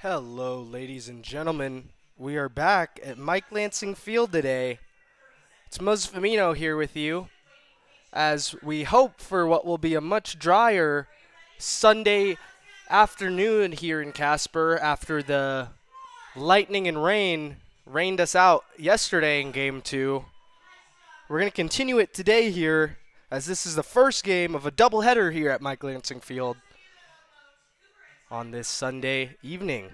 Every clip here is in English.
Hello, ladies and gentlemen. We are back at Mike Lansing Field today. It's Muz Firmino here with you as we hope for what will be a much drier Sunday afternoon here in Casper after the lightning and rain rained us out yesterday in Game 2. We're going to continue it today here as this is the first game of a doubleheader here at Mike Lansing Field on this Sunday evening.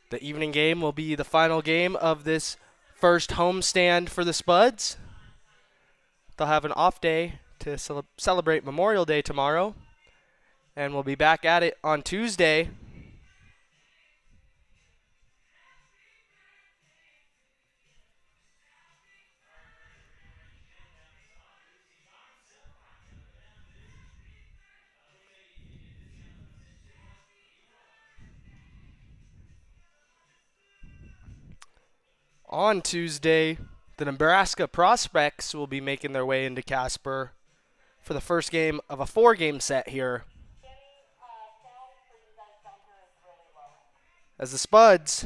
The evening game will be the final game of this first homestand for the Spuds. They'll have an off day to celebrate Memorial Day tomorrow, and we'll be back at it on Tuesday. On Tuesday, the Nebraska Prospects will be making their way into Casper for the first game of a 4-game set here. As the Spuds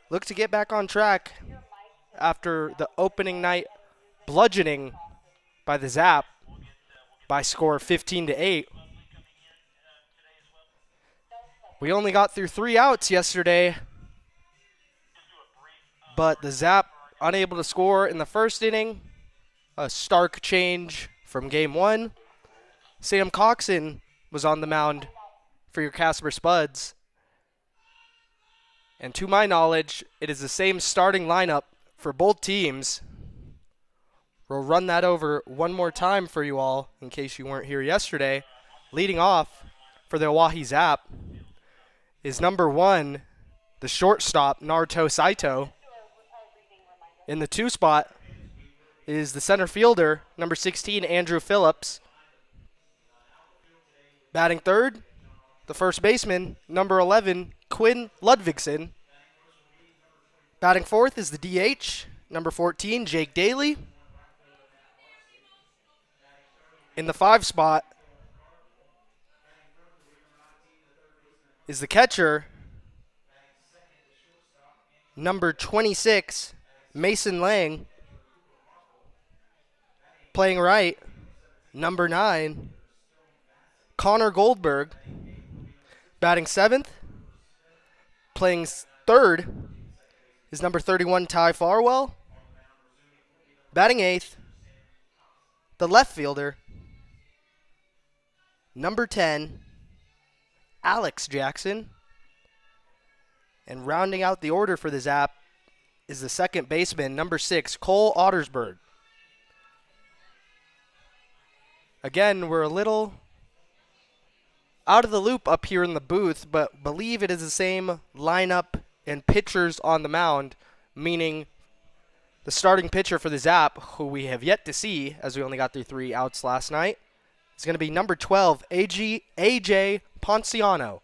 look to get back on track after the opening night bludgeoning by the Zap by score 15-8. We only got through 3 outs yesterday, but the Zap unable to score in the first inning. A stark change from Game 1. Sam Coxon was on the mound for your Casper Spuds. And to my knowledge, it is the same starting lineup for both teams. We'll run that over one more time for you all in case you weren't here yesterday. Leading off for the Oahe Zap is number 1, the shortstop, Naruto Saito. In the 2 spot is the center fielder, number 16, Andrew Phillips. Batting third, the first baseman, number 11, Quinn Ludvigsen. Batting fourth is the DH, number 14, Jake Daly. In the 5 spot is the catcher, number 26, Mason Lang. Playing right, number 9, Connor Goldberg. Batting 7th, playing third is number 31, Ty Farwell. Batting 8th, the left fielder, number 10, Alex Jackson. And rounding out the order for the Zap is the second baseman, number 6, Cole Ottersberg. Again, we're a little out of the loop up here in the booth, but believe it is the same lineup and pitchers on the mound, meaning the starting pitcher for the Zap, who we have yet to see as we only got through 3 outs last night, is going to be number 12, AJ Ponciano.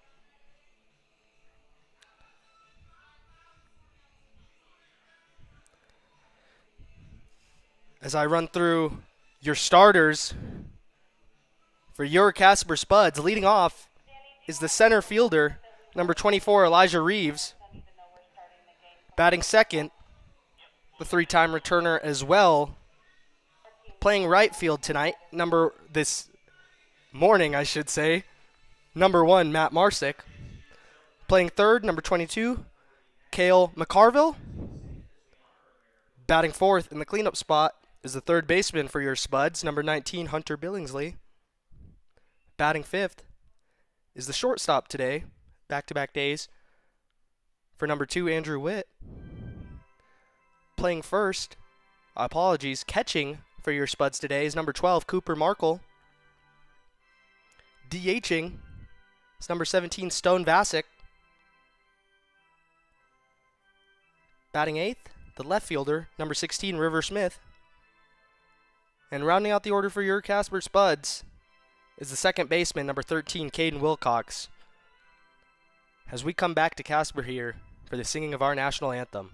As I run through your starters for your Casper Spuds, leading off is the center fielder, number 24, Elijah Reeves. Batting second, the 3-time returner as well. Playing right field tonight, this morning, I should say, number 1, Matt Marsick. Playing third, number 22, Cale McCarville. Batting fourth in the cleanup spot is the third baseman for your Spuds, number 19, Hunter Billingsley. Batting fifth is the shortstop today, back-to-back days, for number 2, Andrew Witt. Playing first, catching for your Spuds today is number 12, Cooper Markle. DHing is number 17, Stone Vasic. Batting 8th, the left fielder, number 16, River Smith. And rounding out the order for your Casper Spuds is the second baseman, number 13, Caden Wilcox, as we come back to Casper here for the singing of our national anthem.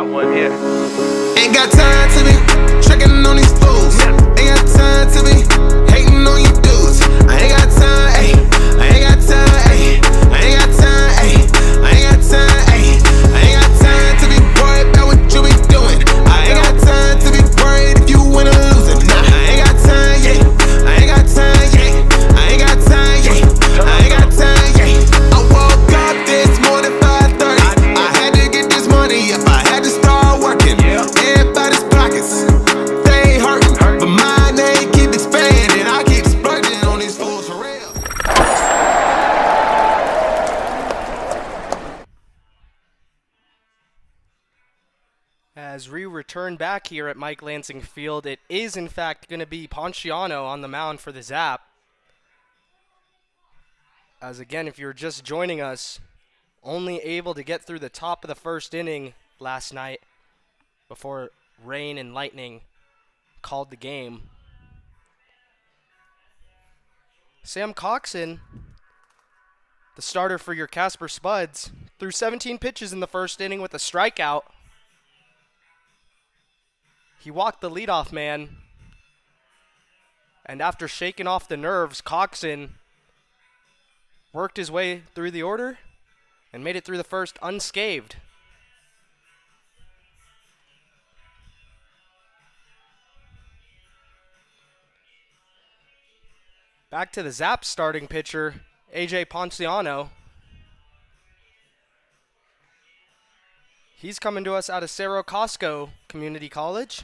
got one here. Ain't got time to be tricking on these fools. Ain't got time to be hating on you dudes. I ain't got time, ayy. I ain't got time, ayy. I ain't got time, ayy. I ain't got time, ayy. I ain't got time to be worried about what you be doing. I ain't got time to be worried if you win or losing. Nah, I ain't got time, yeah. I ain't got time, yeah. I ain't got time, yeah. I ain't got time, yeah. I woke up this morning 5:30. I had to get this money up. I had to start working. Everybody's pockets, they ain't hurting, but mine they keep expanding. I keep splurging on these fools for real. As we return back here at Mike Lansing Field, it is in fact going to be Ponciano on the mound for the Zap. As again, if you're just joining us, only able to get through the top of the first inning last night before rain and lightning called the game. Sam Coxon, the starter for your Casper Spuds, threw 17 pitches in the first inning with a strikeout. He walked the leadoff man, and after shaking off the nerves, Coxon worked his way through the order and made it through the first unscathed. Back to the Zap starting pitcher, AJ Ponciano. He's coming to us out of Cerro Costco Community College.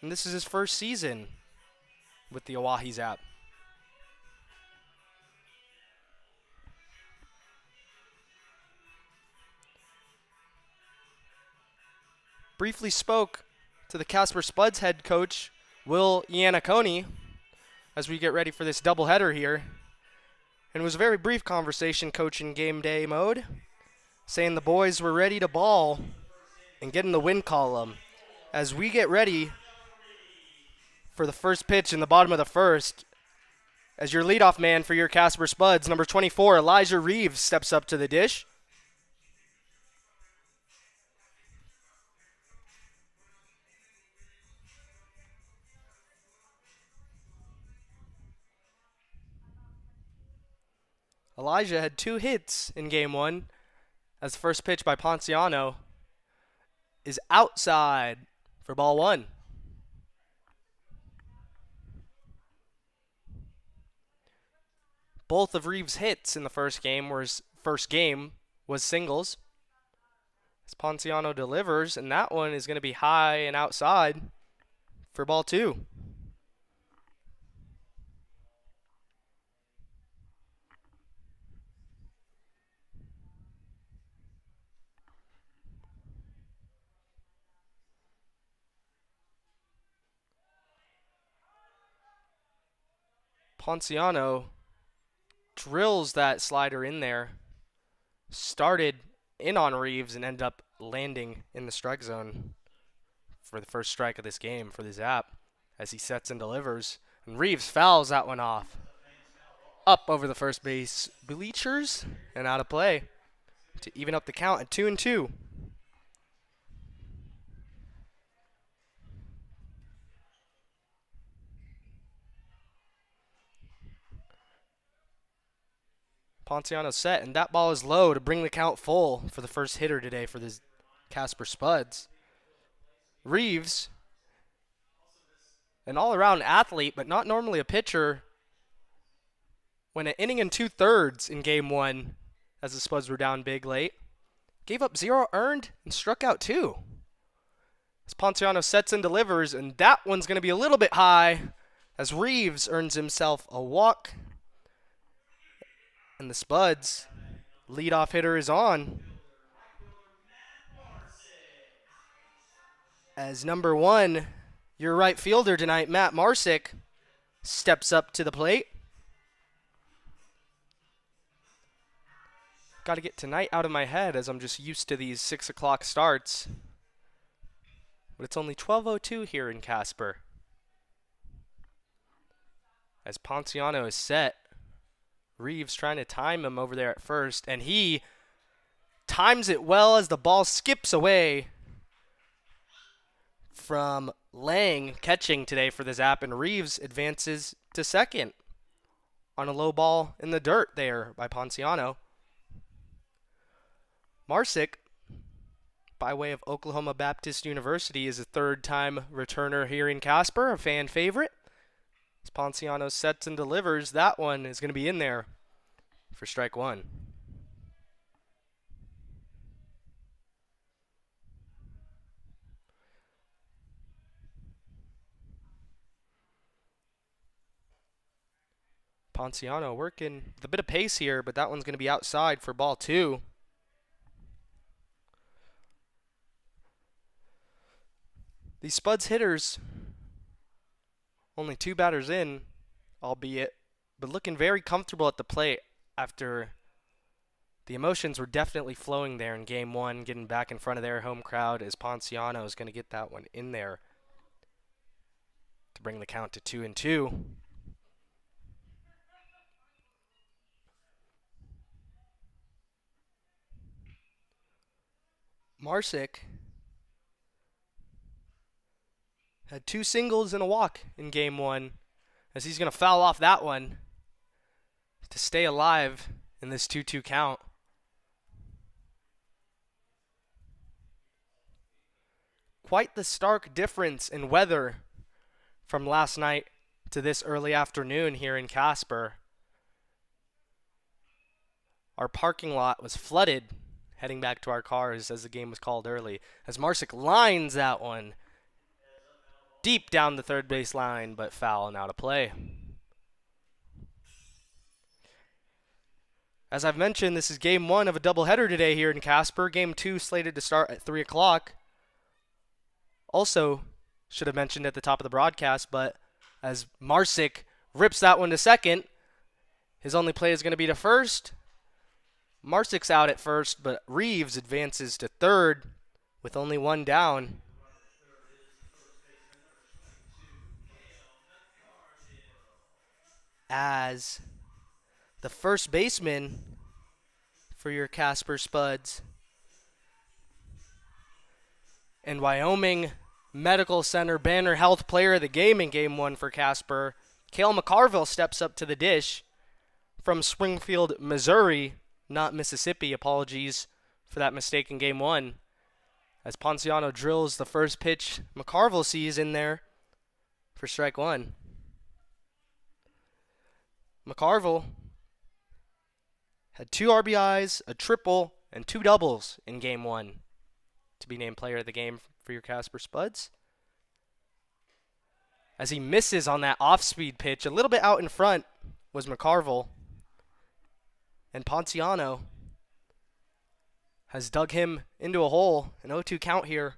And this is his first season with the Oahe Zap. Briefly spoke to the Casper Spuds head coach, Will Iannacone, as we get ready for this doubleheader here. And it was a very brief conversation, coach in game day mode, saying the boys were ready to ball and get in the win column. As we get ready for the first pitch in the bottom of the first, as your leadoff man for your Casper Spuds, number 24, Elijah Reeves, steps up to the dish. Elijah had 2 hits in game 1, as the first pitch by Ponciano is outside for ball 1. Both of Reeves' hits in the first game was singles. As Ponciano delivers, and that one is going to be high and outside for ball 2. Ponciano drills that slider in there, started in on Reeves and ended up landing in the strike zone for the first strike of this game for the Zap as he sets and delivers. And Reeves fouls that one off. Up over the first base bleachers and out of play to even up the count at 2-2. Ponciano set, and that ball is low to bring the count full for the first hitter today for the Casper Spuds. Reeves, an all-around athlete, but not normally a pitcher, went an inning and 2/3 in game 1 as the Spuds were down big late. Gave up 0 earned and struck out 2. As Ponciano sets and delivers, and that one's going to be a little bit high as Reeves earns himself a walk. And the Spuds leadoff hitter is on. As number 1, your right fielder tonight, Matt Marsick, steps up to the plate. Got to get tonight out of my head as I'm just used to these 6 o'clock starts. But it's only 12:02 here in Casper. As Ponciano is set, Reeves trying to time him over there at first, and he times it well as the ball skips away from Lang catching today for the Zap, and Reeves advances to second on a low ball in the dirt there by Ponciano. Marsick, by way of Oklahoma Baptist University, is a third-time returner here in Casper, a fan favorite. As Ponciano sets and delivers, that one is going to be in there for strike one. Ponciano working with a bit of pace here, but that one's going to be outside for ball two. These Spuds hitters, only 2 batters in, albeit, but looking very comfortable at the plate after the emotions were definitely flowing there in game one, getting back in front of their home crowd, as Ponciano is going to get that one in there to bring the count to 2-2. Marsick had 2 singles and a walk in game one, as he's going to foul off that one to stay alive in this 2-2 count. Quite the stark difference in weather from last night to this early afternoon here in Casper. Our parking lot was flooded heading back to our cars as the game was called early, as Marsick lines that one deep down the third base line, but foul and out of play. As I've mentioned, this is game one of a doubleheader today here in Casper. Game two slated to start at 3 o'clock. Also, should have mentioned at the top of the broadcast, but as Marsick rips that one to second, his only play is going to be to first. Marsick's out at first, but Reeves advances to third with only 1 down. As the first baseman for your Casper Spuds and Wyoming Medical Center Banner Health Player of the Game in Game 1 for Casper, Cale McCarville steps up to the dish from Springfield, Missouri, not Mississippi. Apologies for that mistake in Game 1. As Ponciano drills the first pitch, McCarville sees in there for strike one. McCarville had 2 RBIs, a triple, and 2 doubles in Game 1 to be named player of the game for your Casper Spuds. As he misses on that off-speed pitch, a little bit out in front was McCarville. And Ponciano has dug him into a hole, an 0-2 count here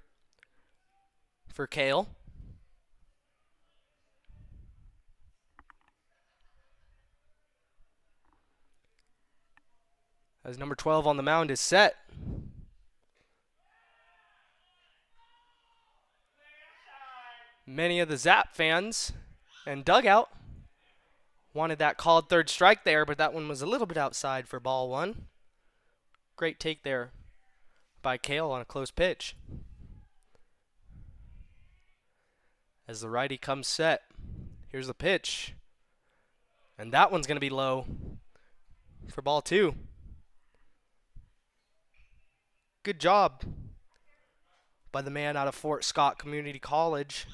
for Cale. As number 12 on the mound is set. Many of the Zap fans and dugout wanted that called third strike there, but that one was a little bit outside for ball one. Great take there by Cale on a close pitch. As the righty comes set, here's the pitch. And that one's going to be low for ball two. Good job by the man out of Fort Scott Community College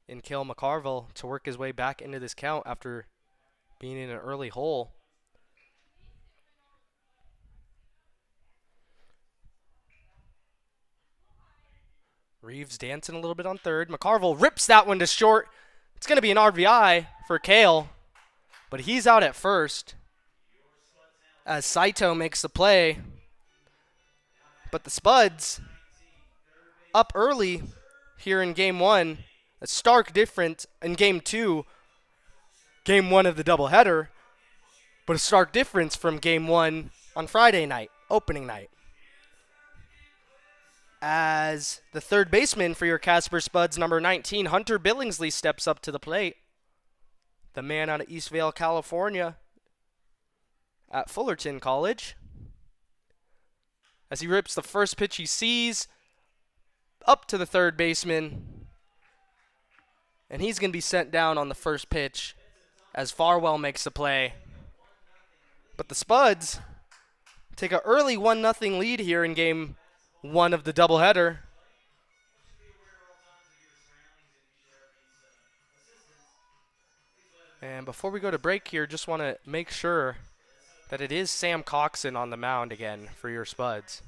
in Cale McCarville to work his way back into this count after being in an early hole. Reeves dancing a little bit on third. McCarville rips that one to short. It's going to be an RBI for Cale, but he's out at first as Saito makes the play. But the Spuds up early here in Game 1. A stark difference in Game 2, Game 1 of the doubleheader, but a stark difference from Game 1 on Friday night, opening night. As the third baseman for your Casper Spuds, number 19, Hunter Billingsley, steps up to the plate. The man out of Eastvale, California at Fullerton College. as he rips the first pitch he sees up to the third baseman. And he's going to be sent down on the first pitch as Farwell makes the play. But the Spuds take an early 1-0 lead here in game 1 of the doubleheader. And before we go to break here, just want to make sure that it is Sam Coxon on the mound again for your Spuds.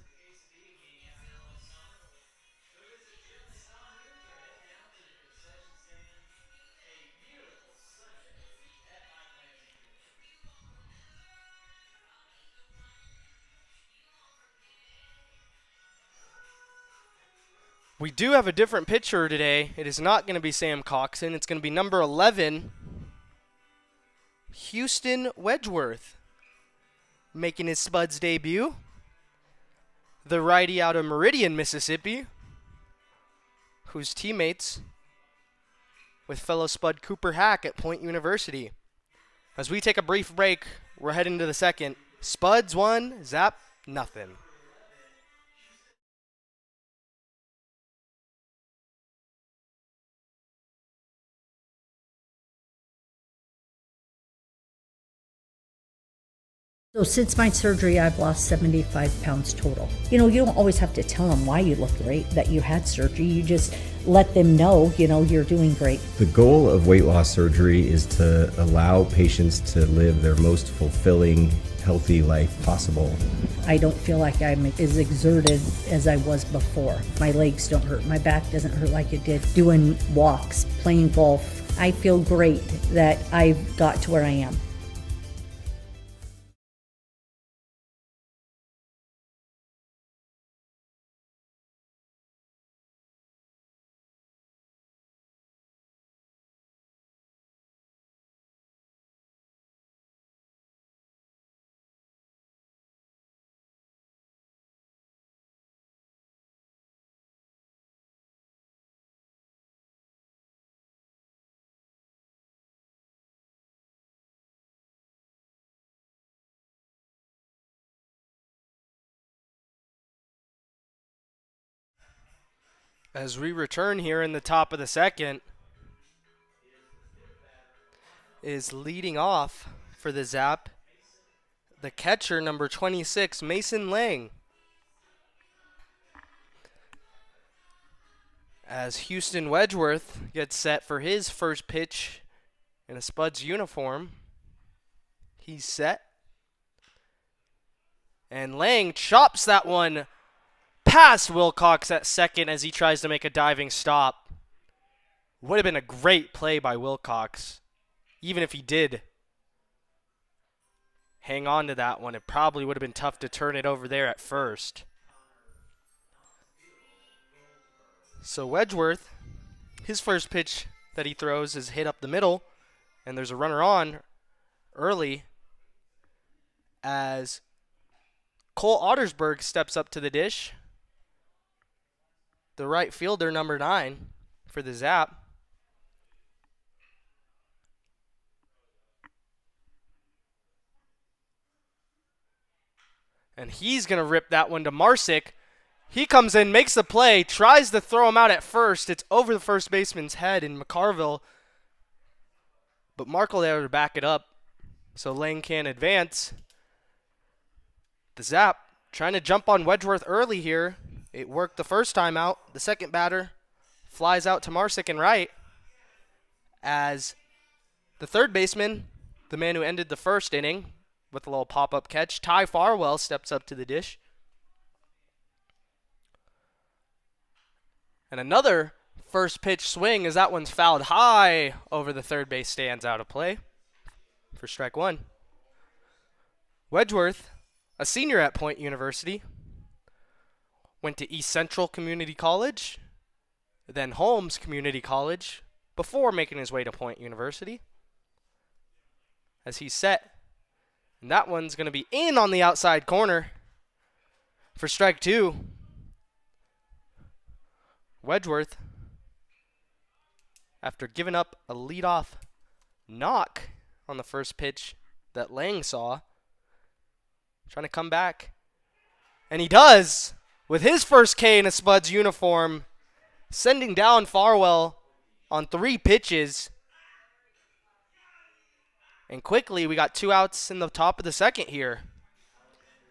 We do have a different pitcher today. It is not going to be Sam Coxon. It's going to be number 11, Houston Wedgeworth, making his Spuds debut. The righty out of Meridian, Mississippi, who's teammates with fellow Spud Cooper Hack at Point University. As we take a brief break, we're heading to the second. Spuds 1, Zap nothing. So since my surgery, I've lost 75 pounds total. You know, you don't always have to tell them why you look great, that you had surgery. You just let them know, you know, you're doing great. The goal of weight loss surgery is to allow patients to live their most fulfilling, healthy life possible. I don't feel like I'm as exerted as I was before. My legs don't hurt. My back doesn't hurt like it did. Doing walks, playing golf. I feel great that I've got to where I am. As we return here in the top of the second, is leading off for the Zap, the catcher, number 26, Mason Lang. As Houston Wedgeworth gets set for his first pitch in a Spuds uniform. He's set. And Lang chops that one past Wilcox at second as he tries to make a diving stop. Would have been a great play by Wilcox. Even if he did hang on to that one, it probably would have been tough to turn it over there at first. So Wedgeworth, his first pitch that he throws is hit up the middle, and there's a runner on early as Cole Ottersberg steps up to the dish. The right fielder, number 9, for the Zap. And he's going to rip that one to Marsick. He comes in, makes the play, tries to throw him out at first. It's over the first baseman's head in McCarville. But Markle there to back it up, so Lang can't advance. The Zap trying to jump on Wedgeworth early here. It worked the first time out. The second batter flies out to Marsick and right as the third baseman, the man who ended the first inning with a little pop-up catch, Ty Farwell, steps up to the dish. And another first pitch swing as that one's fouled high over the third base stands, out of play for strike one. Wedgeworth, a senior at Point University, went to East Central Community College, then Holmes Community College, before making his way to Point University. As he's set, and that one's going to be in on the outside corner for strike two. Wedgeworth, after giving up a leadoff knock on the first pitch that Lang saw, trying to come back And he does with his first K in a Spuds uniform, sending down Farwell on 3 pitches. And quickly, we got 2 outs in the top of the second here.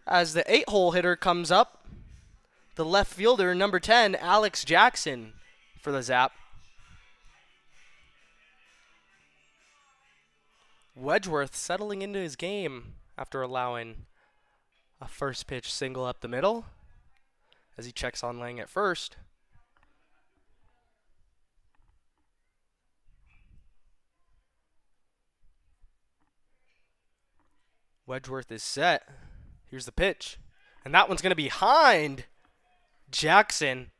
As the 8-hole hitter comes up, the left fielder, number 10, Alex Jackson for the Zap. Wedgeworth settling into his game after allowing a first pitch single up the middle as he checks on Lang at first. Wedgeworth is set. Here's the pitch. And that one's going to be behind Jackson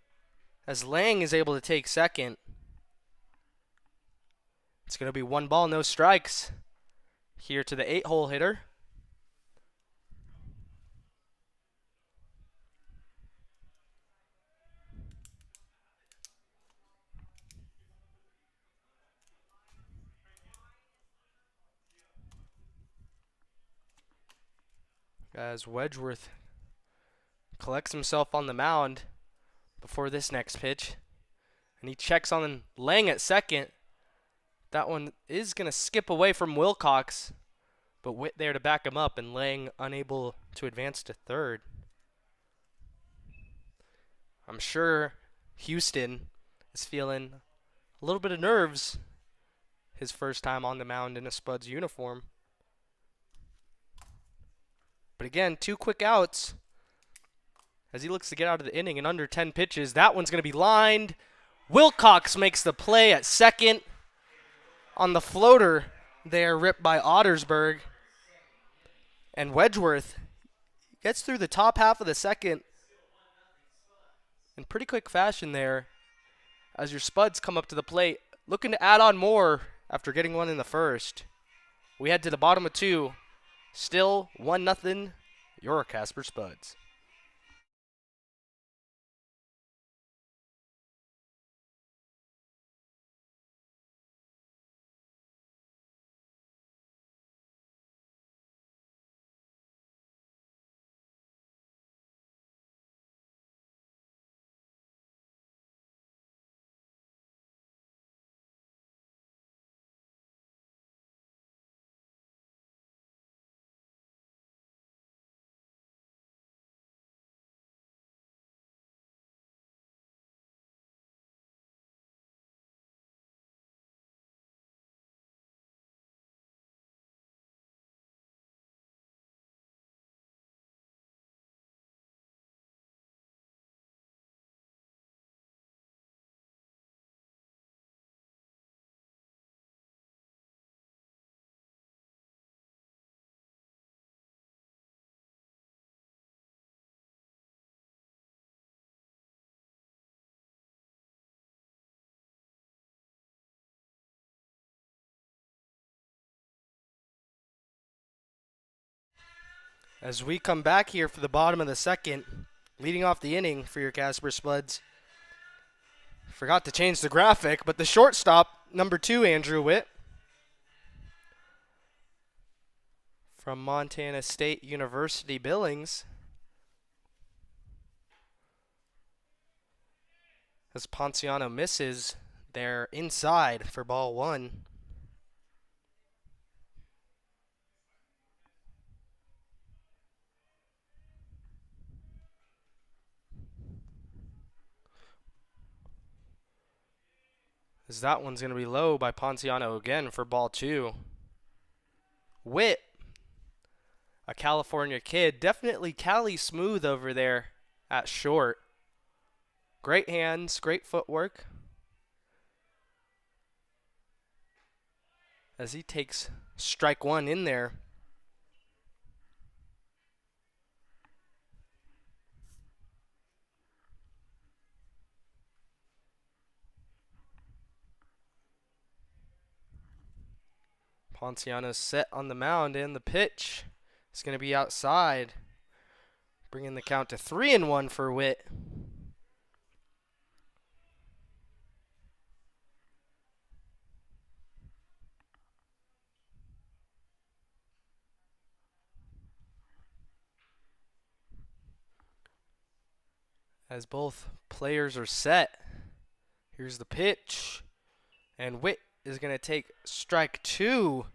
as Lang is able to take second. It's going to be 1 ball, no strikes here to the 8-hole hitter. As Wedgeworth collects himself on the mound before this next pitch. And he checks on Lang at second. That one is going to skip away from Wilcox, but Witt there to back him up, and Lang unable to advance to third. I'm sure Houston is feeling a little bit of nerves his first time on the mound in a Spuds uniform. But again, 2 quick outs as he looks to get out of the inning in under 10 pitches. That one's going to be lined. Wilcox makes the play at second on the floater there, ripped by Ottersberg. And Wedgeworth gets through the top half of the second in pretty quick fashion there as your Spuds come up to the plate, looking to add on more after getting one in the first. We head to the bottom of 2. Still 1-0, your Casper Spuds. As we come back here for the bottom of the second, leading off the inning for your Casper Spuds. Forgot to change the graphic, but the shortstop, number 2, Andrew Witt, from Montana State University Billings, as Ponciano misses there inside for ball 1. As that one's going to be low by Ponciano again for ball 2. Witt, a California kid, definitely Cali smooth over there at short. Great hands, great footwork. As he takes strike 1 in there. Ponciano's set on the mound, and the pitch is going to be outside, bringing the count to 3-1 for Witt. As both players are set, here's the pitch. And Witt is going to take strike 2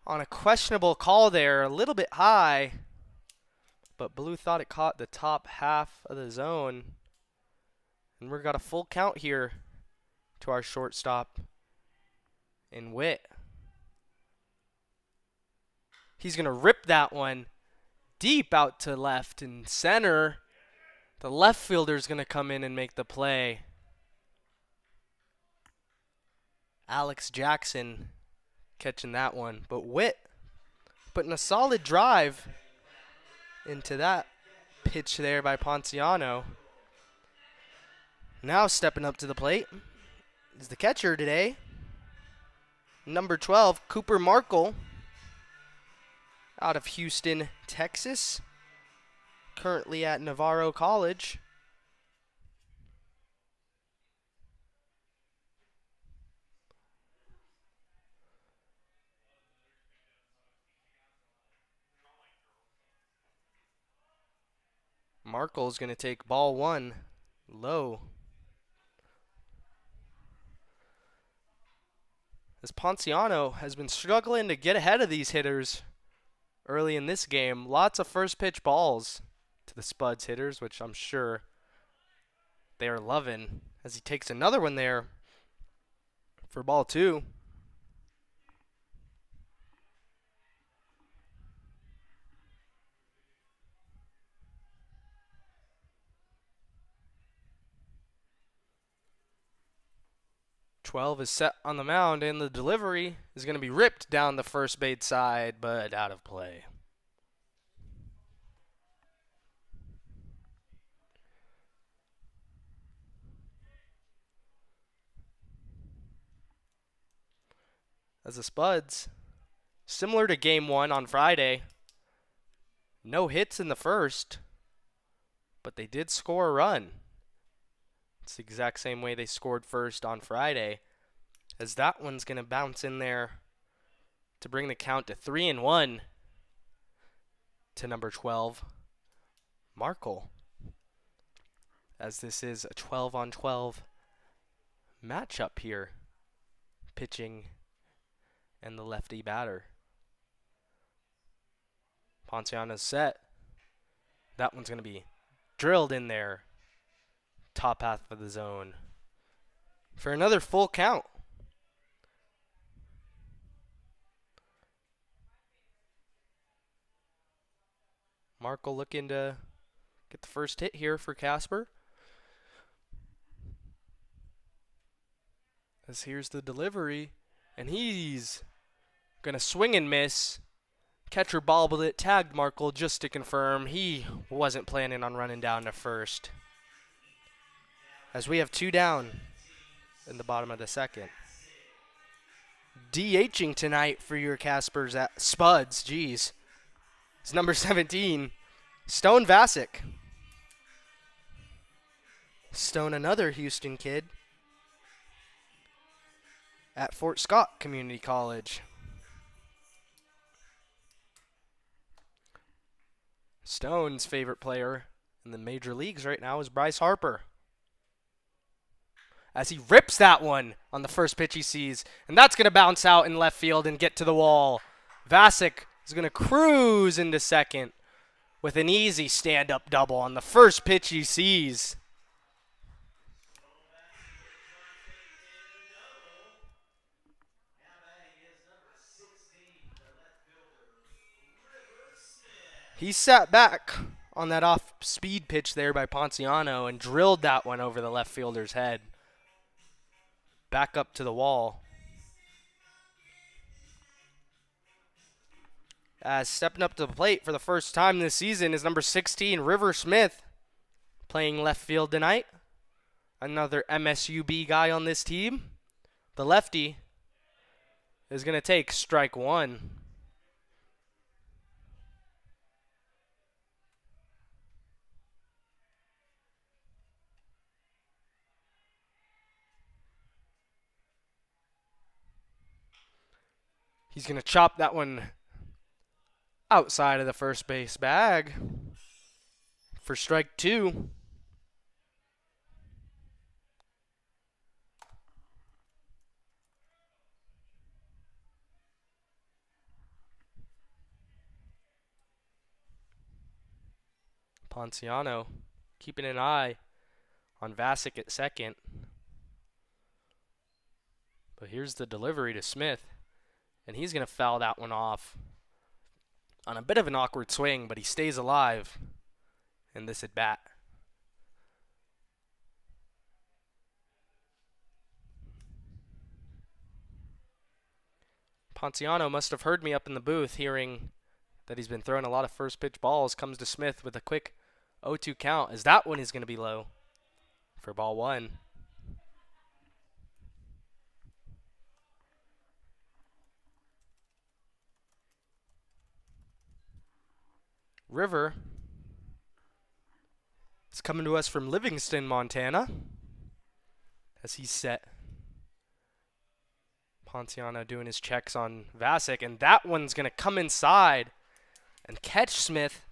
on a questionable call there, a little bit high. But Blue thought it caught the top half of the zone. And we've got a full count here to our shortstop in Witt. He's going to rip that one deep out to left and center. The left fielder's going to come in and make the play. Alex Jackson catching that one. But Witt putting a solid drive into that pitch there by Ponciano. Now stepping up to the plate is the catcher today. Number 12, Cooper Markle, out of Houston, Texas. Currently at Navarro College. Markle is going to take ball 1 low. As Ponciano has been struggling to get ahead of these hitters early in this game. Lots of first pitch balls to the Spuds hitters, which I'm sure they are loving, as he takes another one there for ball 2. Is set on the mound, and the delivery is going to be ripped down the first base side, but out of play. As the Spuds, similar to game 1 on Friday, no hits in the first, but they did score a run. It's the exact same way they scored first on Friday, as that one's going to bounce in there to bring the count to 3-1 to number 12, Markle, as this is a 12-on-12 matchup here, pitching and the lefty batter. Ponciano's set. That one's going to be drilled in there, top half of the zone, for another full count. Markle looking to get the first hit here for Casper. As here's the delivery, and he's going to swing and miss. Catcher bobbled it, tagged Markle just to confirm he wasn't planning on running down to first. As we have 2 down in the bottom of the second. DHing tonight for your Caspers at Spuds, geez. It's number 17, Stone Vasic. Stone, another Houston kid at Fort Scott Community College. Stone's favorite player in the major leagues right now is Bryce Harper, as he rips that one on the first pitch he sees, and that's going to bounce out in left field and get to the wall. Vasic is going to cruise into second with an easy stand-up double on the first pitch he sees. He sat back on that off-speed pitch there by Ponciano and drilled that one over the left fielder's head. Back up to the wall. As stepping up to the plate for the first time this season is number 16, River Smith, playing left field tonight. Another MSUB guy on this team. The lefty is going to take strike 1. He's going to chop that one outside of the first base bag for strike 2. Ponciano keeping an eye on Vasic at second. But here's the delivery to Smith, and he's going to foul that one off on a bit of an awkward swing, but he stays alive in this at bat. Ponciano must have heard me up in the booth, hearing that he's been throwing a lot of first pitch balls. Comes to Smith with a quick 0-2 count, as that one is going to be low for ball one. River is coming to us from Livingston, Montana, as he's set. Ponciano doing his checks on Vasic, and that one's going to come inside and catch Smith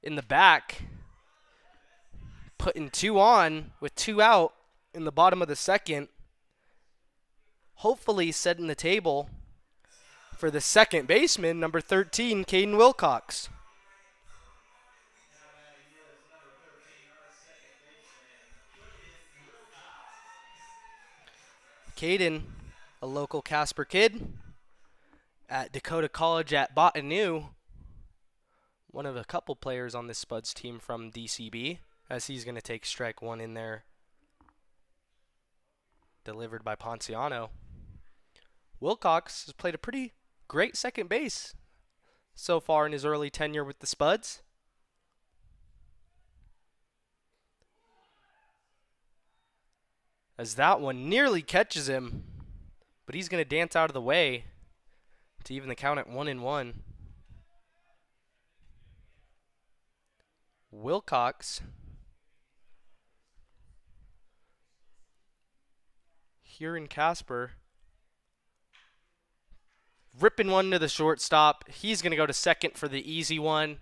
in the back, putting 2 on with 2 out in the bottom of the second. Hopefully setting the table for the second baseman, number 13, Caden Wilcox. Caden, a local Casper kid at Dakota College at Bottineau, one of a couple players on this Spuds team from DCB, as he's going to take strike one in there, delivered by Ponciano. Wilcox has played a pretty great second base so far in his early tenure with the Spuds. As that one nearly catches him, but he's going to dance out of the way to even the count at 1-1. Wilcox here in Casper, ripping one to the shortstop. He's going to go to second for the easy one.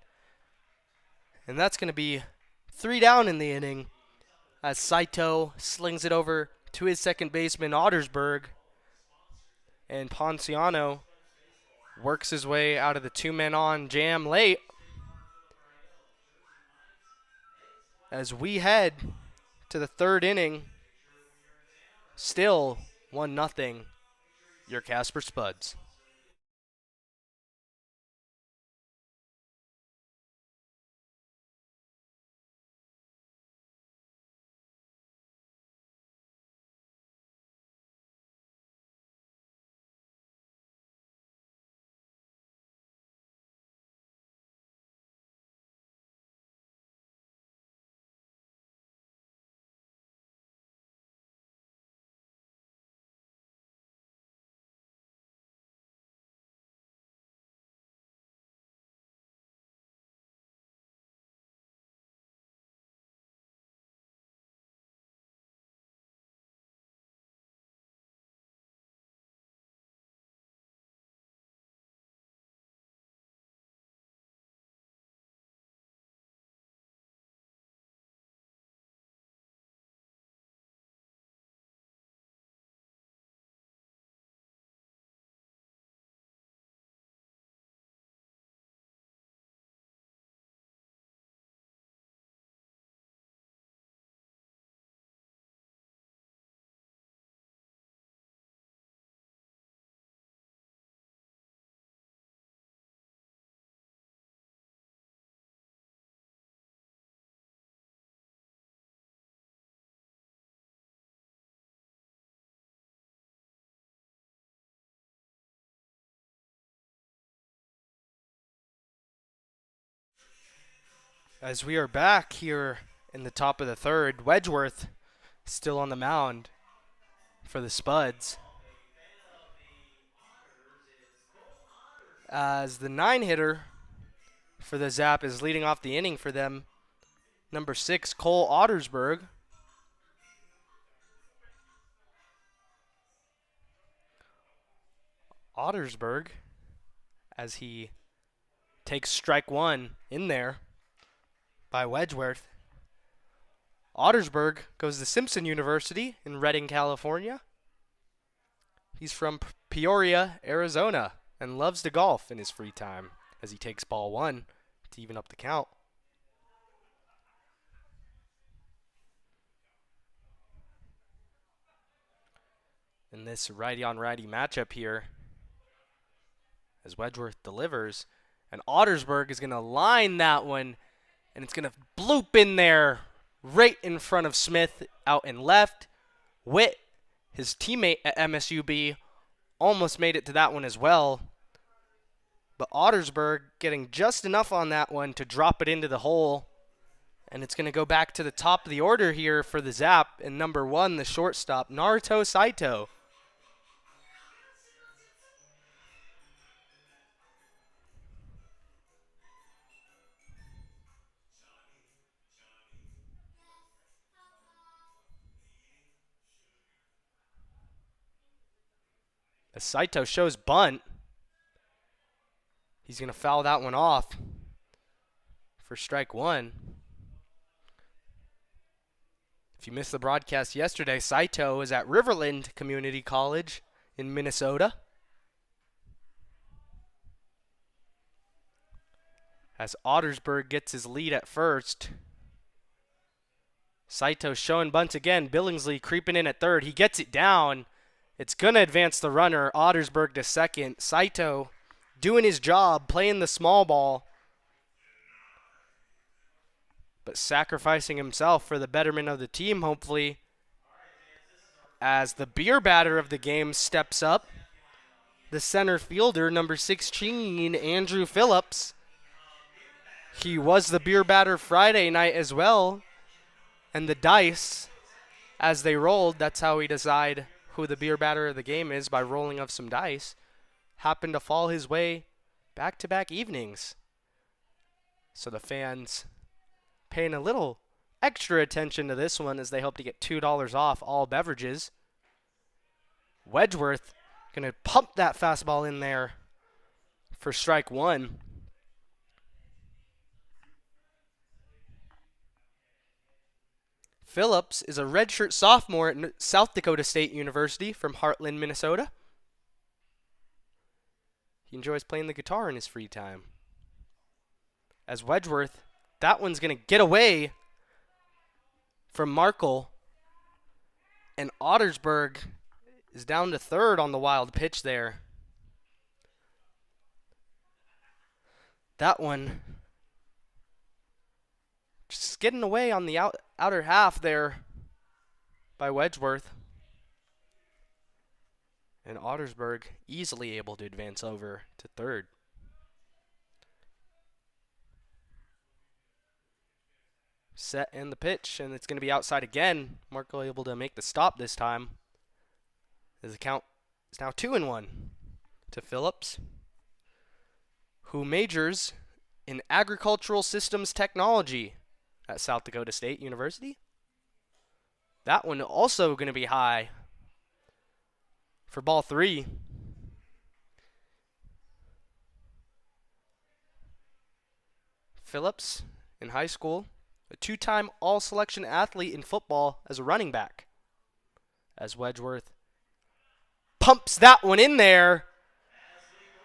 And that's going to be 3 down in the inning as Saito slings it over to his second baseman, Ottersberg. And Ponciano works his way out of the 2-men-on jam late as we head to the third inning. Still 1-0, your Casper Spuds. As we are back here in the top of the third, Wedgeworth still on the mound for the Spuds. As the 9-hitter for the Zap is leading off the inning for them, number 6, Cole Ottersberg. Ottersberg, as he takes strike one in there by Wedgeworth. Ottersberg goes to Simpson University in Redding, California. He's from Peoria, Arizona, and loves to golf in his free time as he takes ball one to even up the count. in this righty-on-righty matchup here as Wedgeworth delivers. And Ottersburg is going to line that one, and it's going to bloop in there right in front of Smith out and left. Witt, his teammate at MSUB, almost made it to that one as well. But Ottersburg getting just enough on that one to drop it into the hole. And it's going to go back to the top of the order here for the Zap. And number 1, the shortstop, Naruto Saito. As Saito shows bunt, he's going to foul that one off for strike 1. If you missed the broadcast yesterday, Saito is at Riverland Community College in Minnesota. As Ottersburg gets his lead at first. Saito showing bunt again. Billingsley creeping in at third. He gets it down. It's going to advance the runner. Ottersburg to second. Saito doing his job, playing the small ball, but sacrificing himself for the betterment of the team, hopefully, as the beer batter of the game steps up. The center fielder, number 16, Andrew Phillips. He was the beer batter Friday night as well. And the dice, as they rolled, that's how we decide who the beer batter of the game is, by rolling of some dice, happened to fall his way back-to-back evenings. So the fans paying a little extra attention to this one as they hope to get $2 off all beverages. Wedgeworth going to pump that fastball in there for strike 1. Phillips is a redshirt sophomore at South Dakota State University from Heartland, Minnesota. He enjoys playing the guitar in his free time. As Wedgeworth, that one's going to get away from Markle. And Ottersburg is down to third on the wild pitch there. That one just getting away on the outer half there by Wedgeworth. And Ottersburg easily able to advance over to third. Set in the pitch, and it's going to be outside again. Markle able to make the stop this time. As the count is now 2-1 to Phillips, who majors in agricultural systems technology at South Dakota State University. That one also going to be high for ball 3. Phillips, in high school, a 2-time all-selection athlete in football as a running back. As Wedgeworth pumps that one in there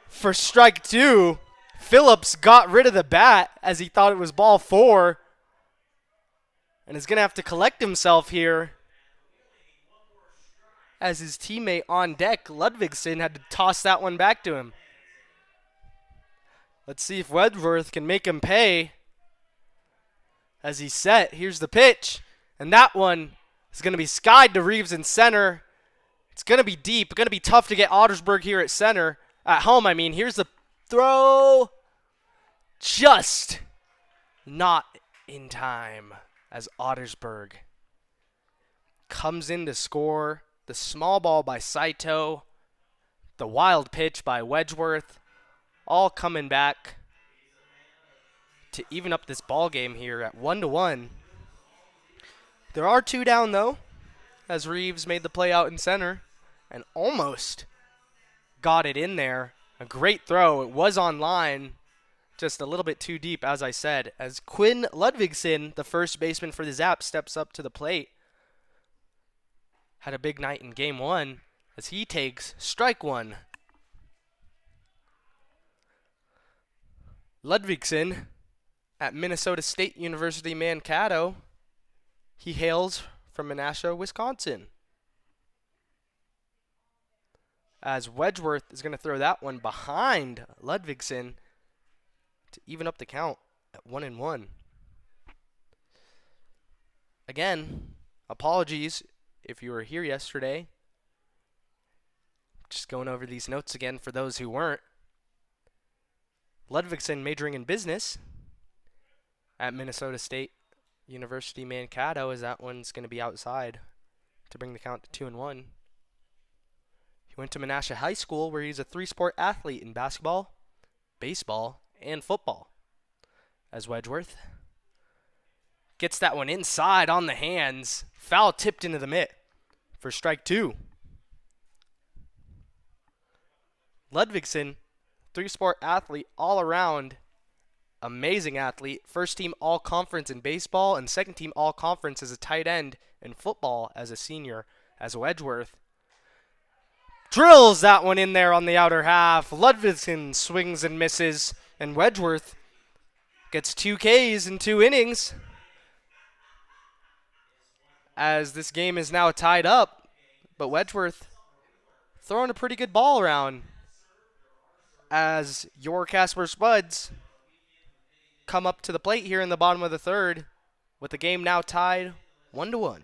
for strike 2. Phillips got rid of the bat as he thought it was ball 4. And is going to have to collect himself here as his teammate on deck, Ludvigsen, had to toss that one back to him. Let's see if Wedgeworth can make him pay as he's set. Here's the pitch. And that one is going to be skied to Reeves in center. It's going to be deep. Going to be tough to get Ottersburg here at center. At home, I mean. Here's the throw. Just not in time as Ottersburg comes in to score. The small ball by Saito. The wild pitch by Wedgeworth. All coming back to even up this ball game here at 1-1. There are 2 down, though, as Reeves made the play out in center and almost got it in there. A great throw. It was on line, just a little bit too deep, as I said, as Quinn Ludvigsen, the first baseman for the Zap, steps up to the plate. Had a big night in game 1 as he takes strike 1. Ludvigsen at Minnesota State University Mankato. He hails from Menasha, Wisconsin. as Wedgeworth is going to throw that one behind Ludvigsen to even up the count at 1-1. Again, apologies if you were here yesterday. Just going over these notes again for those who weren't. Ludvigsen majoring in business at Minnesota State University Mankato, as that one's going to be outside to bring the count to 2-1. He went to Menasha High School, where he's a three-sport athlete in basketball, baseball, and football. As Wedgeworth gets that one inside on the hands, foul tipped into the mitt for strike 2. Ludvigsen, three-sport athlete all around, amazing athlete. First team all-conference in baseball and second team all-conference as a tight end in football as a senior. As Wedgeworth drills that one in there on the outer half. Ludvigsen swings and misses, and Wedgeworth gets 2 Ks in 2 innings. As this game is now tied up, but Wedgeworth throwing a pretty good ball around as your Casper Spuds come up to the plate here in the bottom of the third, with the game now tied 1-1.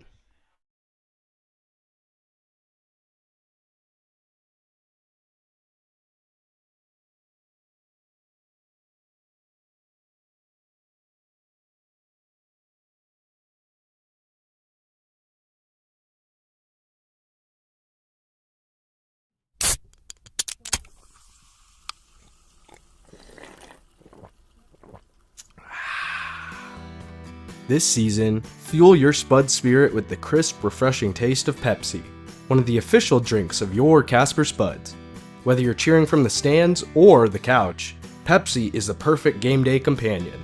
This season, fuel your Spud spirit with the crisp, refreshing taste of Pepsi, one of the official drinks of your Casper Spuds. Whether you're cheering from the stands or the couch, Pepsi is the perfect game day companion.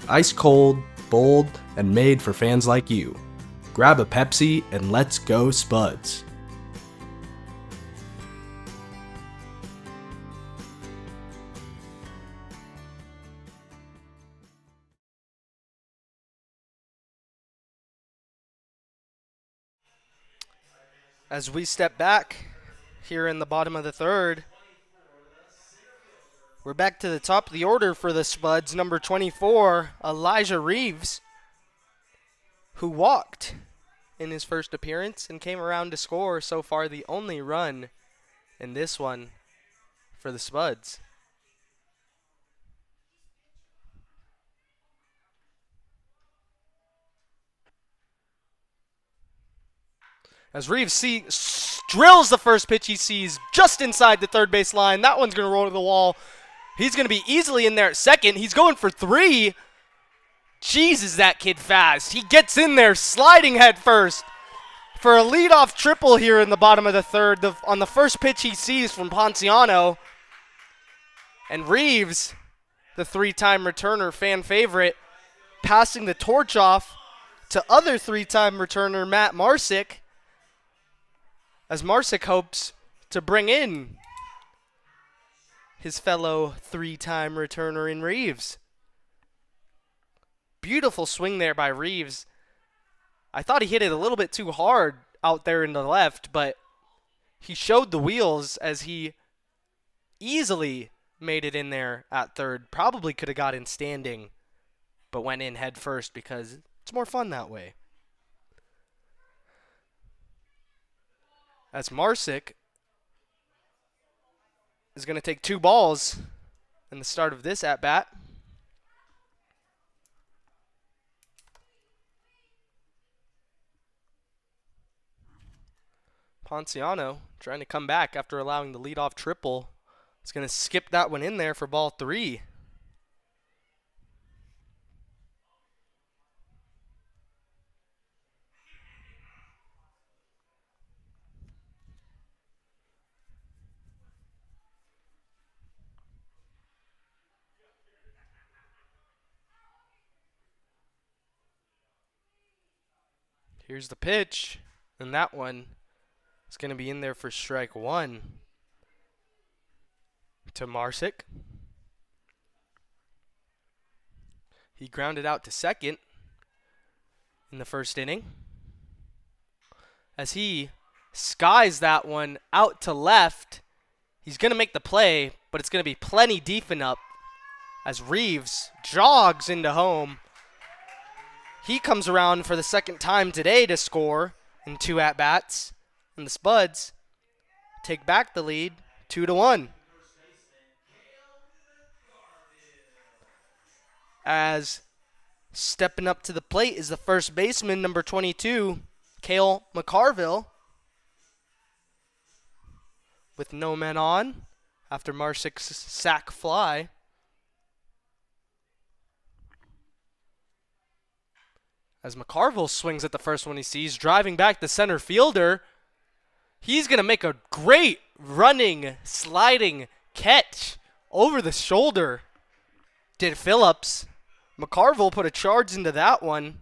Ice cold, bold, and made for fans like you. Grab a Pepsi and let's go Spuds. As we step back here in the bottom of the third, we're back to the top of the order for the Spuds. Number 24, Elijah Reeves, who walked in his first appearance and came around to score so far the only run in this one for the Spuds. As Reeves drills the first pitch he sees just inside the third base line. That one's going to roll to the wall. He's going to be easily in there at second. He's going for 3. Jeez, is that kid fast. He gets in there sliding head first for a leadoff triple here in the bottom of the third on the first pitch he sees from Ponciano. And Reeves, the 3-time returner, fan favorite, passing the torch off to other 3-time returner Matt Marsick, as Marsick hopes to bring in his fellow 3-time returner in Reeves. Beautiful swing there by Reeves. I thought he hit it a little bit too hard out there in the left, but he showed the wheels as he easily made it in there at third. Probably could have got in standing, but went in head first because it's more fun that way. As Marsick is going to take 2 balls in the start of this at-bat. Ponciano trying to come back after allowing the leadoff triple. He's going to skip that one in there for ball 3. Here's the pitch, and that one is going to be in there for strike 1 to Marsick. He grounded out to second in the first inning as he skies that one out to left He's going to make the play, but it's going to be plenty deep and up as Reeves jogs into home. He comes around for the second time today to score in 2 at-bats. And the Spuds take back the lead 2-1. As stepping up to the plate is the first baseman, number 22, Cale McCarville. With no men on after Marsick's sac fly. As McCarville swings at the first one he sees, driving back the center fielder. He's going to make a great running, sliding catch over the shoulder. Did Phillips. McCarville put a charge into that one.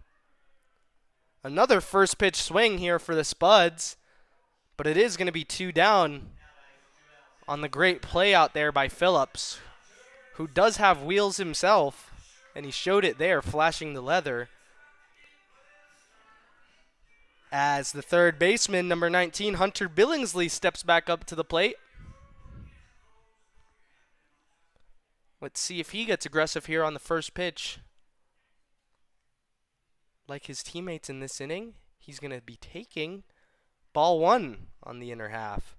Another first pitch swing here for the Spuds. But it is going to be 2 down on the great play out there by Phillips, who does have wheels himself, and he showed it there, flashing the leather. As the third baseman, number 19, Hunter Billingsley, steps back up to the plate. Let's see if he gets aggressive here on the first pitch. Like his teammates in this inning, he's going to be taking ball 1 on the inner half.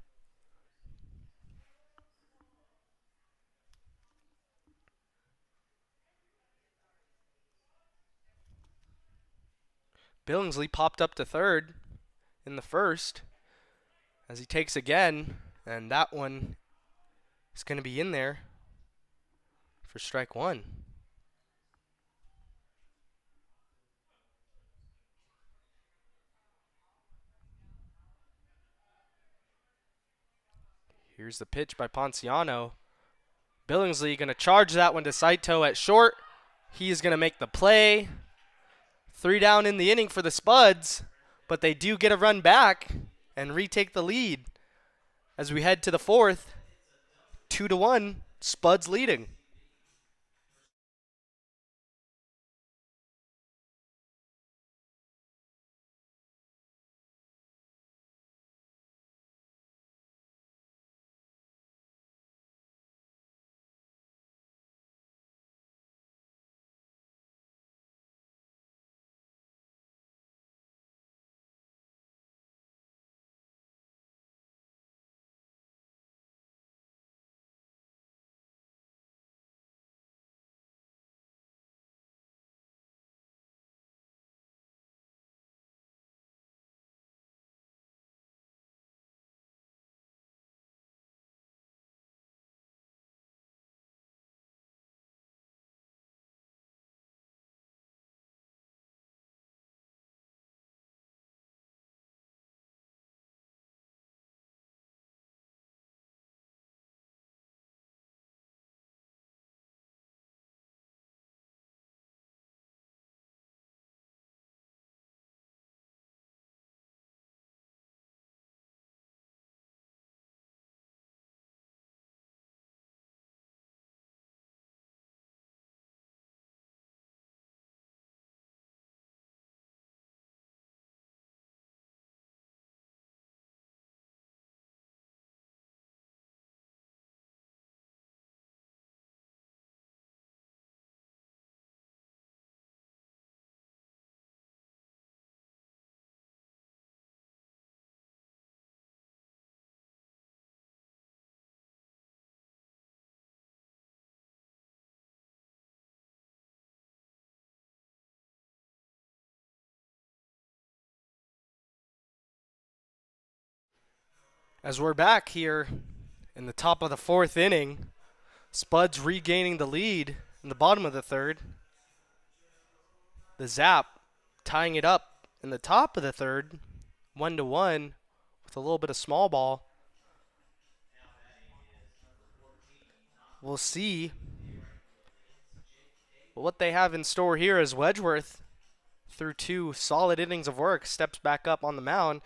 Billingsley popped up to third in the first as he takes again, and that one is going to be in there for strike 1. Here's the pitch by Ponciano. Billingsley going to charge that one to Saito at short. He is going to make the play. 3 down in the inning for the Spuds, but they do get a run back and retake the lead as we head to the 4th. 2-1, Spuds leading. As we're back here in the top of the 4th inning, Spuds regaining the lead in the bottom of the 3rd. The Zap tying it up in the top of the 3rd, 1-1 with a little bit of small ball. We'll see what they have in store here as Wedgeworth, through 2 solid innings of work, steps back up on the mound.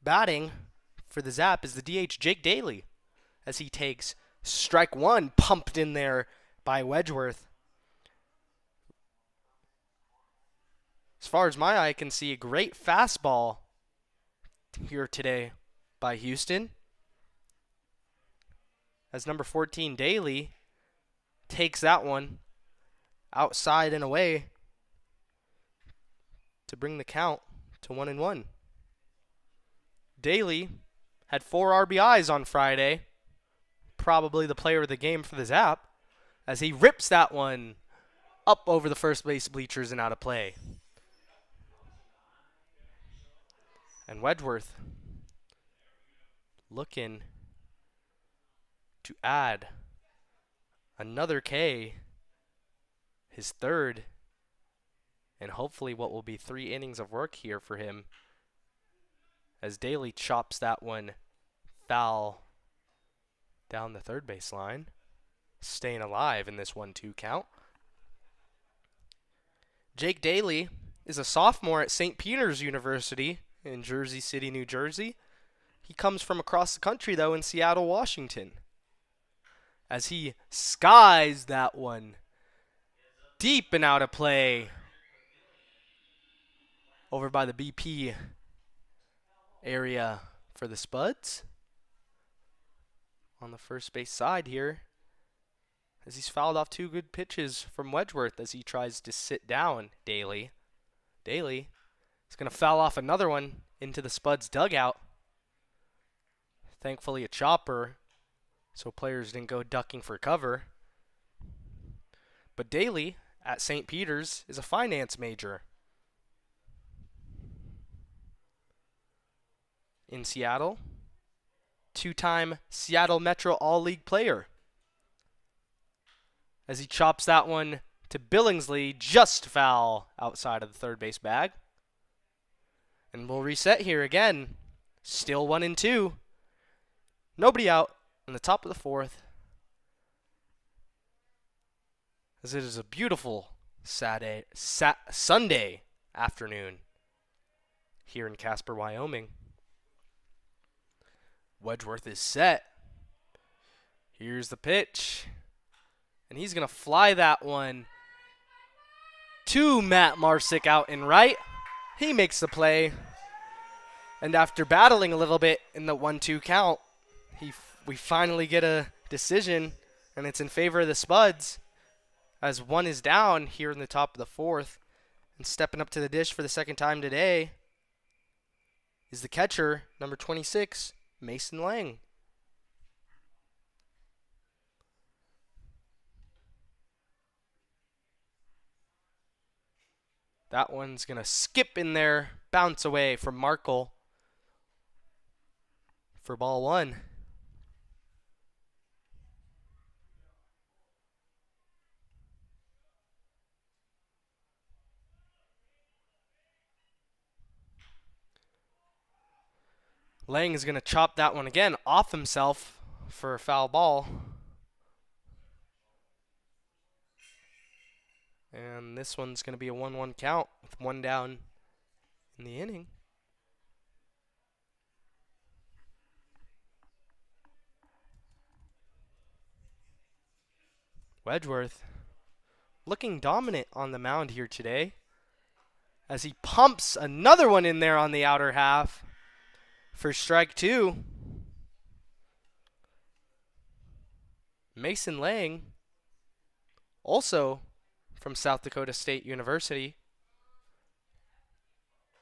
Batting for the Zap is the DH Jake Daly as he takes strike 1, pumped in there by Wedgeworth. As far as my eye can see, a great fastball here today by Houston. as number 14, Daly, takes that one outside and away to bring the count to 1-1. Daly had 4 RBIs on Friday, probably the player of the game for the Zap, as he rips that one up over the first base bleachers and out of play. And Wedgeworth looking to add another K, his third, and hopefully what will be 3 innings of work here for him, as Daly chops that one foul down the third base line, staying alive in this 1-2 count. Jake Daly is a sophomore at St. Peter's University in Jersey City, New Jersey. He comes from across the country, though, in Seattle, Washington, as he skies that one deep and out of play over by the BP area for the Spuds on the first base side here, as he's fouled off 2 good pitches from Wedgeworth as he tries to sit down Daly. Daly is going to foul off another one into the Spuds dugout. Thankfully a chopper, so players didn't go ducking for cover. But Daly at St. Peter's is a finance major in Seattle. 2-time Seattle Metro All-League player, as he chops that one to Billingsley, just foul outside of the third base bag. And we'll reset here again. Still 1-2. Nobody out in the top of the 4th, as it is a beautiful Sunday afternoon here in Casper, Wyoming. Wedgeworth is set. Here's the pitch. And he's going to fly that one to Matt Marsick out in right. He makes the play. And after battling a little bit in the 1-2 count, we finally get a decision, and it's in favor of the Spuds, as one is down here in the top of the 4th. And stepping up to the dish for the second time today is the catcher, number 26, Mason Lang. That one's going to skip in there, bounce away from Markle for ball 1. Lang is going to chop that one again off himself for a foul ball. And this one's going to be a 1-1 count with 1 down in the inning. Wedgeworth looking dominant on the mound here today, as he pumps another one in there on the outer half for strike 2. Mason Lang, also from South Dakota State University,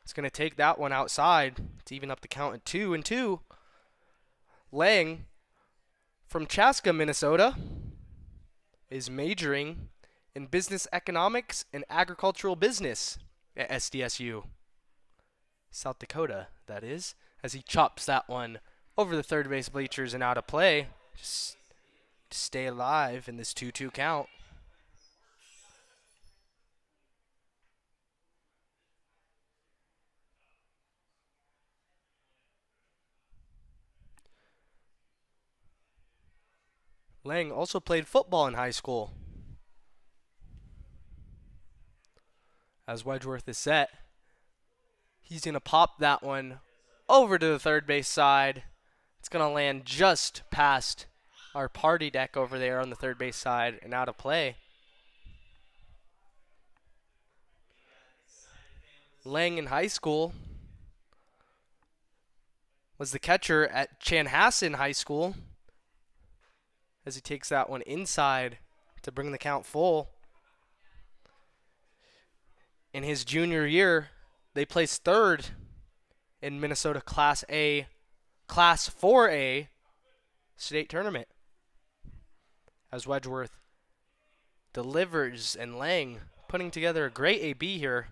is going to take that one outside to even up the count at 2-2. Lang from Chaska, Minnesota, is majoring in business economics and agricultural business at SDSU. South Dakota, that is, as he chops that one over the third base bleachers and out of play, just to stay alive in this 2-2 count. Lang also played football in high school. As Wedgeworth is set, he's going to pop that one over to the third base side. It's going to land just past our party deck over there on the third base side and out of play. Lang in high school was the catcher at Chanhassen High School as he takes that one inside to bring the count full. In his junior year, they placed third in Minnesota Class 4A state tournament. As Wedgeworth delivers and Lang putting together a great AB here.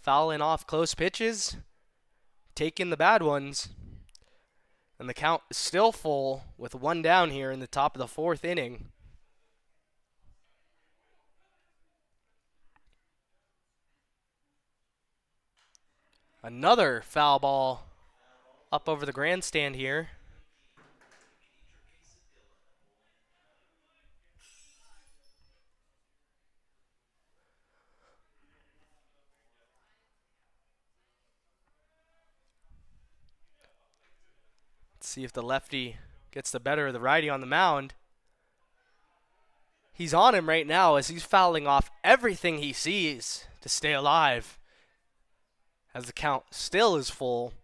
Fouling off close pitches, taking the bad ones. And the count is still full with one down here in the top of the fourth inning. Another foul ball up over the grandstand here. Let's see if the lefty gets the better of the righty on the mound. He's on him right now as he's fouling off everything he sees to stay alive. As the count still is full.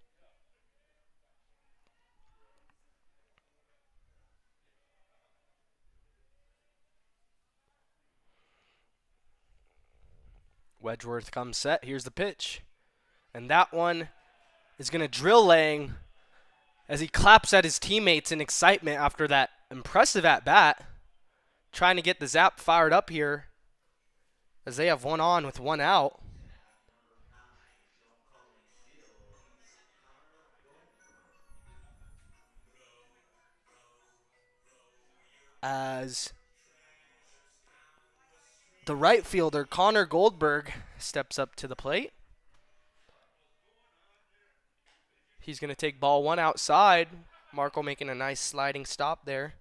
Wedgeworth comes set. Here's the pitch. And that one is going to drill Lang as he claps at his teammates in excitement after that impressive at-bat. Trying to get the Zap fired up here as they have one on with one out. As the right fielder, Connor Goldberg, steps up to the plate. He's going to take ball one outside. Marco making a nice sliding stop there.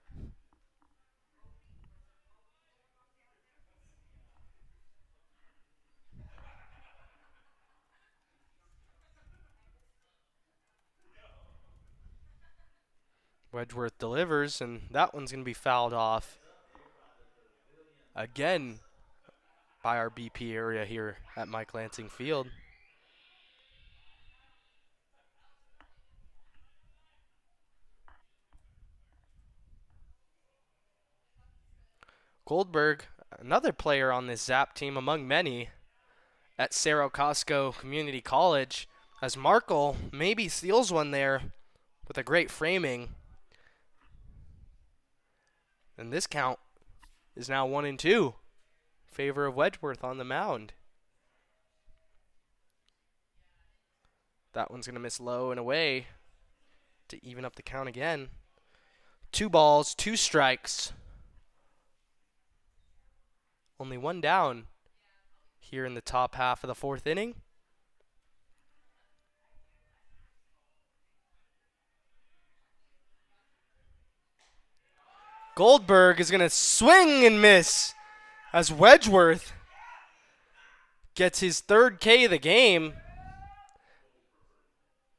Wedgeworth delivers, and that one's going to be fouled off. Again, by our BP area here at Mike Lansing Field. Goldberg, another player on this Zap team among many at Cerro Costco Community College, as Markle maybe steals one there with a great framing. And this count is now 1-2 in favor of Wedgeworth on the mound. That one's going to miss low and away to even up the count again. 2 balls, 2 strikes. Only one down here in the top half of the fourth inning. Goldberg is going to swing and miss as Wedgeworth gets his 3rd K of the game.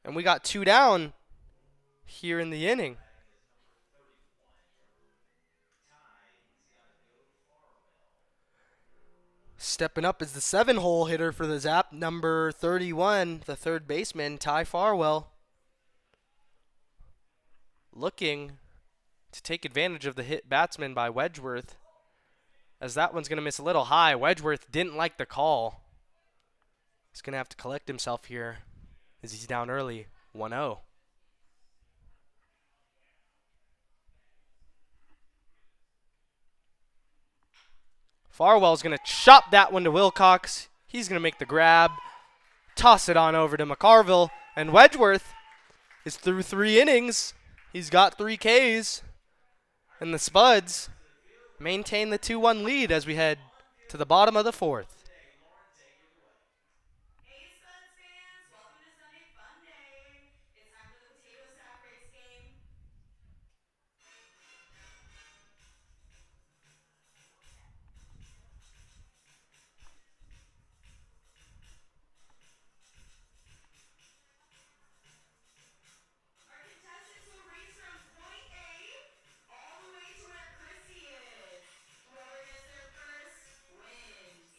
And we got 2 down here in the inning. Stepping up is the 7-hole hitter for the Zap, number 31, the 3rd baseman, Ty Farwell. Looking to take advantage of the hit batsman by Wedgeworth, as that one's going to miss a little high. Wedgeworth didn't like the call. He's going to have to collect himself here as he's down early, 1-0. Farwell's going to chop that one to Wilcox. He's going to make the grab, toss it on over to McCarville, and Wedgeworth is through 3 innings. He's got 3 Ks, and the Spuds maintain the 2-1 lead as we head to the bottom of the 4th. Hey Spuds fans, welcome to Sunday Fun Day. It's time for the potato sack race game. Our contestants will race from point A all the way to where Chrissy is. Whoever gets there first wins.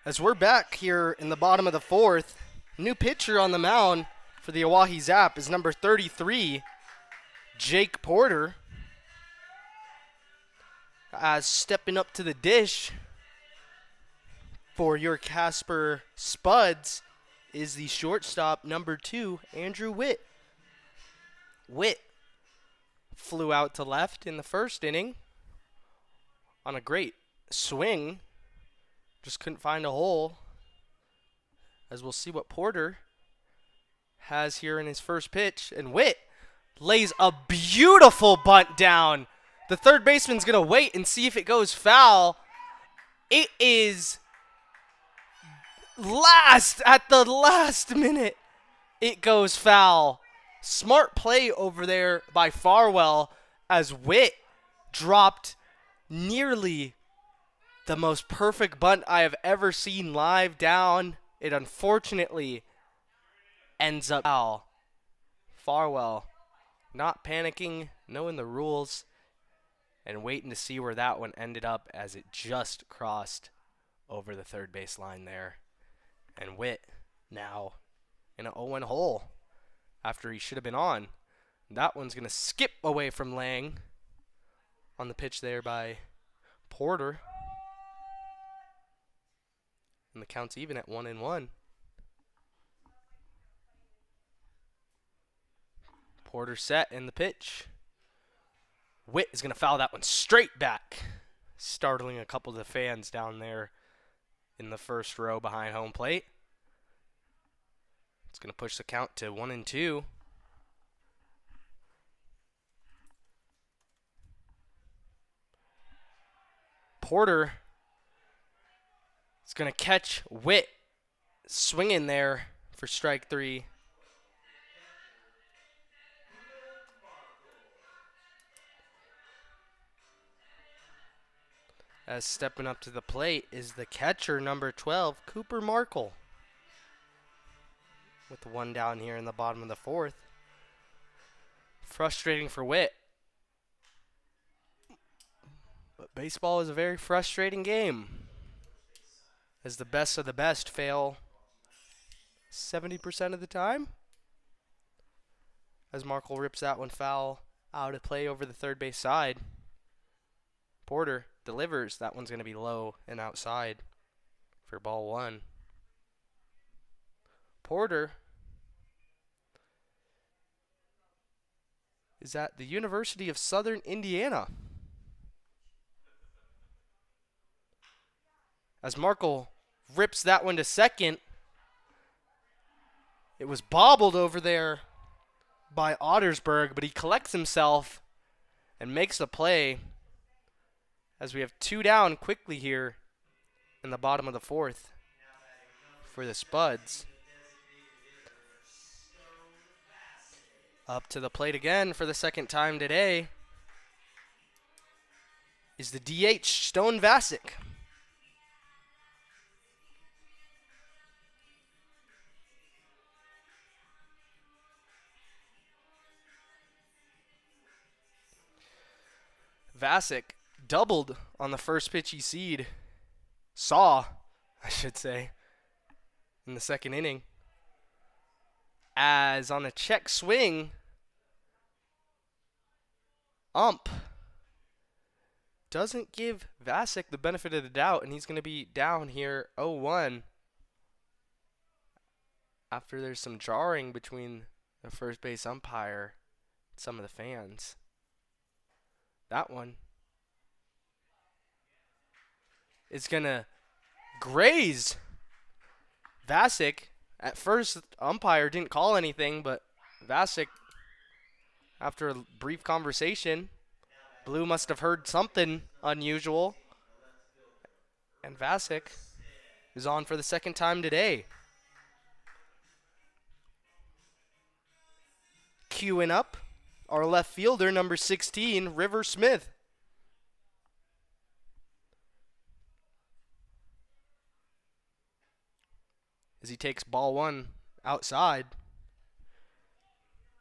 As we're back here in the bottom of the fourth, new pitcher on the mound for the Oahe Zap is number 33, Jake Porter. As stepping up to the dish for your Casper Spuds is the shortstop, number 2, Andrew Witt. Witt flew out to left in the first inning on a great swing. Just couldn't find a hole. As we'll see what Porter has here in his first pitch. And Witt lays a beautiful bunt down. The third baseman's going to wait and see if it goes foul. It is at the last minute, it goes foul. Smart play over there by Farwell as Witt dropped nearly the most perfect bunt I have ever seen live down. It unfortunately ends up foul. Farwell not panicking, knowing the rules, and waiting to see where that one ended up as it just crossed over the third base line there. And Witt now in an 0-1 hole after he should have been on. That one's going to skip away from Lang on the pitch there by Porter. And the count's even at 1-1. Porter set in the pitch. Witt is going to foul that one straight back, startling a couple of the fans down there in the first row behind home plate. It's going to push the count to 1-2. Porter is going to catch Witt swinging there for strike 3. As stepping up to the plate is the catcher, number 12, Cooper Markle. With one down here in the bottom of the fourth. Frustrating for Witt. But baseball is a very frustrating game, as the best of the best fail 70% of the time. As Markle rips that one foul out of play over the third base side. Porter delivers. That one's going to be low and outside for ball 1. Porter is at the University of Southern Indiana. As Markle rips that one to second, it was bobbled over there by Ottersberg, but he collects himself and makes a play as we have 2 down quickly here in the bottom of the fourth for the Spuds. Up to the plate again for the second time today is the DH, Stone Vasic. Vasic doubled on the first pitch he saw, I should say, in the second inning. As on a check swing, ump doesn't give Vasic the benefit of the doubt, and he's going to be down here 0-1 after there's some jarring between the first base umpire and some of the fans. That one is going to graze Vasic. At first, the umpire didn't call anything, but Vasic, after a brief conversation, Blue must have heard something unusual. And Vasic is on for the second time today. Queuing up our left fielder, number 16, River Smith. As he takes ball 1 outside.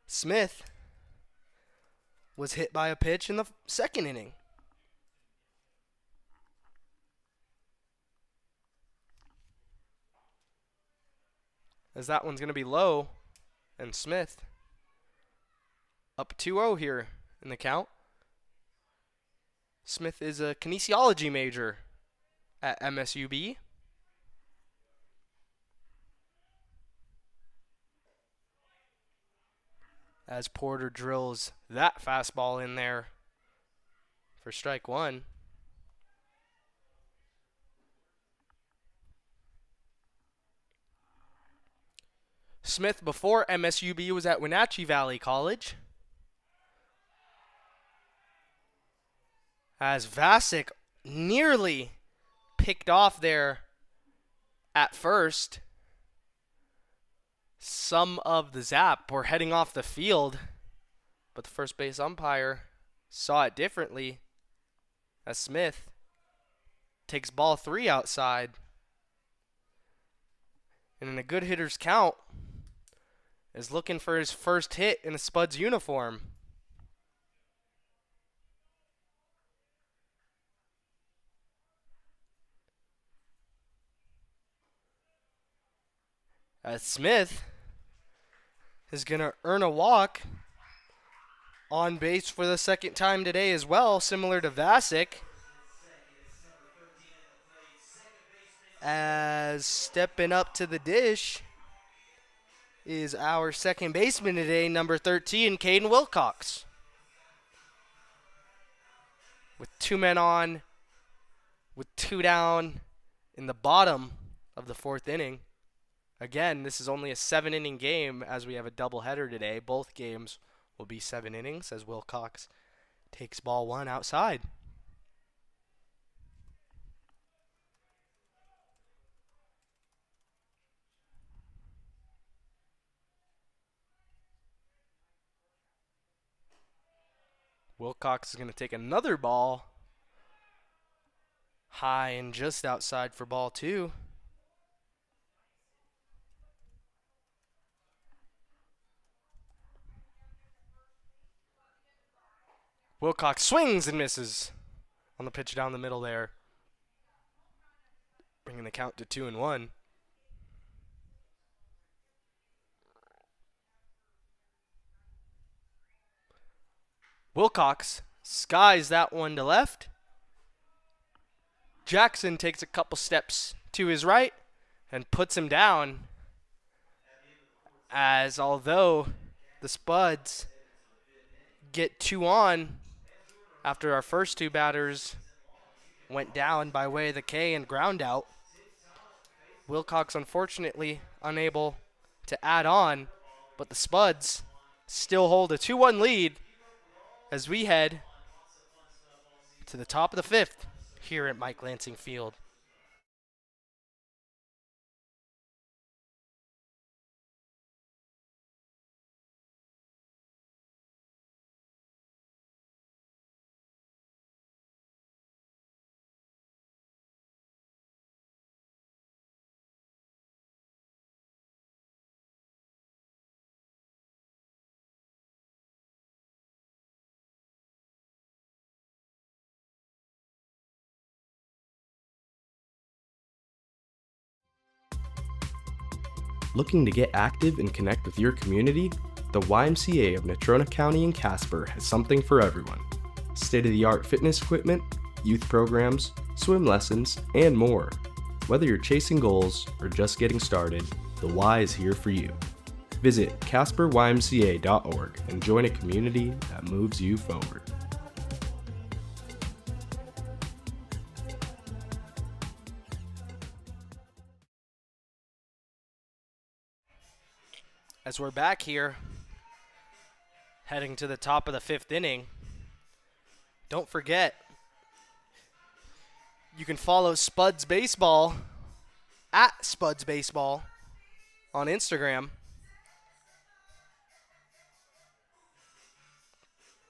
Smith was hit by a pitch in the second inning. as that one's going to be low. And Smith up 2-0 here in the count. Smith is a kinesiology major at MSUB. As Porter drills that fastball in there for strike one. Smith, before MSUB, was at Wenatchee Valley College. As Vasic nearly picked off there at first. Some of the Zap were heading off the field, but the first base umpire saw it differently as Smith takes ball 3 outside. And in a good hitter's count, is looking for his first hit in a Spuds uniform. As Smith is going to earn a walk on base for the second time today as well, similar to Vasic. As stepping up to the dish is our second baseman today, number 13, Caden Wilcox. With 2 men on, with 2 down in the bottom of the 4th inning. Again, this is only a 7-inning game as we have a doubleheader today. Both games will be 7 innings as Wilcox takes ball 1 outside. Wilcox is going to take another ball high and just outside for ball 2. Wilcox swings and misses on the pitch down the middle there, bringing the count to 2-1. Wilcox skies that one to left. Jackson takes a couple steps to his right and puts him down, as although the Spuds get 2 on after our first 2 batters went down by way of the K and ground out, Wilcox unfortunately unable to add on, but the Spuds still hold a 2-1 lead as we head to the top of the 5th here at Mike Lansing Field. Looking to get active and connect with your community? The YMCA of Natrona County and Casper has something for everyone. State-of-the-art fitness equipment, youth programs, swim lessons, and more. Whether you're chasing goals or just getting started, the Y is here for you. Visit CasperYMCA.org and join a community that moves you forward. As we're back here, heading to the top of the 5th inning, don't forget, you can follow Spuds Baseball at Spuds Baseball on Instagram,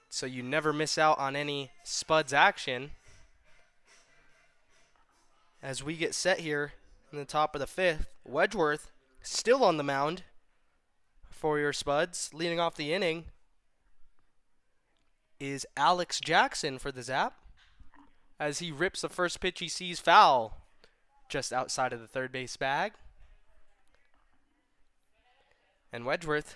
so you never miss out on any Spuds action. As we get set here in the top of the 5th, Wedgeworth still on the mound for your Spuds. Leading off the inning is Alex Jackson for the Zap, as he rips the first pitch he sees foul just outside of the third base bag. And Wedgeworth,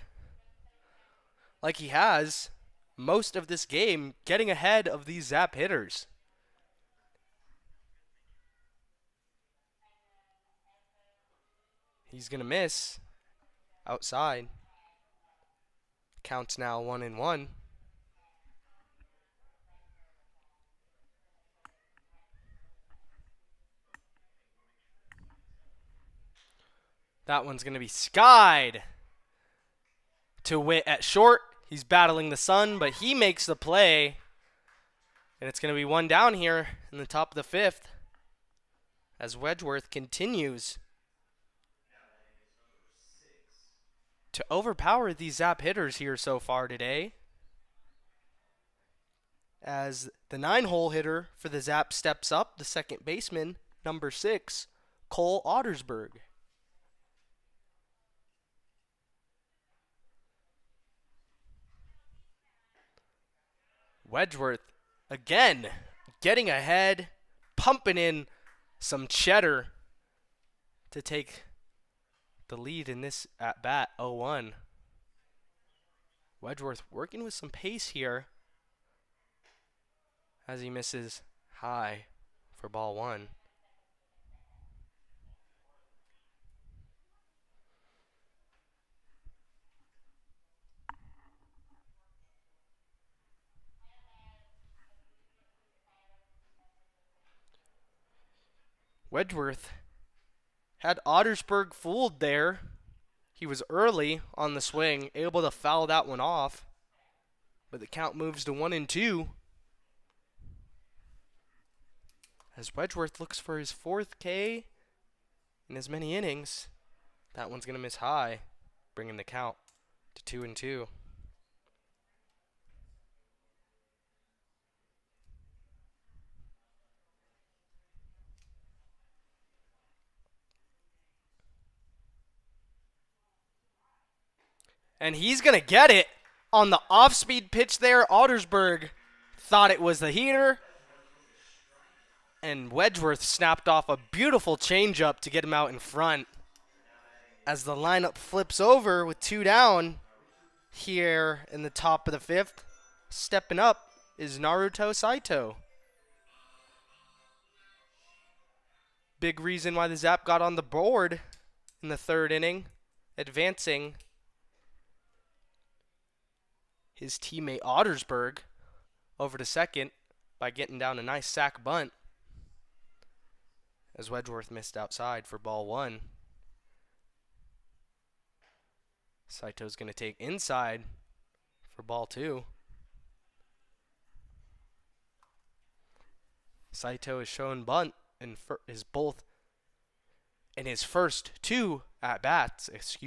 like he has most of this game, getting ahead of these Zap hitters. He's going to miss outside. Counts now 1-1. That one's going to be skied to Witt at short. He's battling the sun, but he makes the play. And it's going to be one down here in the top of the fifth as Wedgeworth continues to overpower these Zap hitters here so far today. As the 9-hole hitter for the Zap steps up, the second baseman, number 6, Cole Ottersberg. Wedgeworth again getting ahead, pumping in some cheddar to take the lead in this at bat 0-1. Wedgeworth working with some pace here as he misses high for ball 1. Wedgeworth had Ottersberg fooled there. He was early on the swing, able to foul that one off. But the count moves to 1-2. As Wedgeworth looks for his 4th K in as many innings. That one's going to miss high, bringing the count to 2-2. And he's going to get it on the off-speed pitch there. Ottersberg thought it was the heater. And Wedgeworth snapped off a beautiful changeup to get him out in front. As the lineup flips over with 2 down here in the top of the 5th, stepping up is Naruto Saito. Big reason why the Zap got on the board in the 3rd inning, advancing his teammate Ottersberg over to second by getting down a nice sack bunt. As Wedgeworth missed outside for ball 1. Saito's going to take inside for ball 2. Saito has shown bunt in his first 2 at-bats, as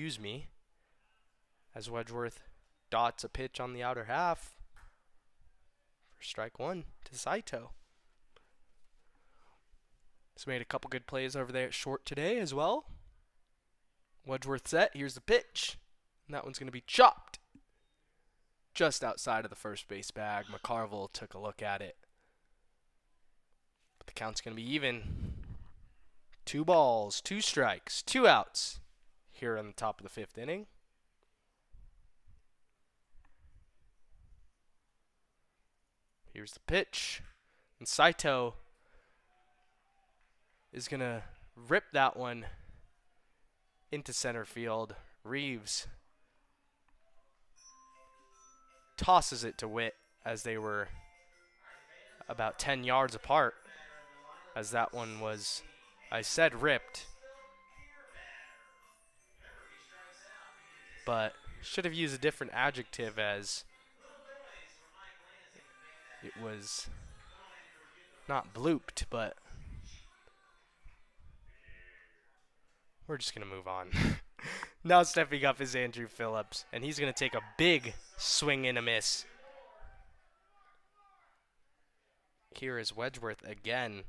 Wedgeworth dots a pitch on the outer half for strike 1 to Saito. He's made a couple good plays over there at short today as well. Wedgeworth set. Here's the pitch. And that one's going to be chopped just outside of the first base bag. McCarville took a look at it. But the count's going to be even. 2 balls, 2 strikes, 2 outs here on the top of the 5th inning. Here's the pitch. And Saito is going to rip that one into center field. Reeves tosses it to Witt as they were about 10 yards apart, as that one was, I said ripped, but should have used a different adjective, as it was not blooped, but we're just going to move on. Now stepping up is Andrew Phillips, and he's going to take a big swing and a miss. Here is Wedgeworth again.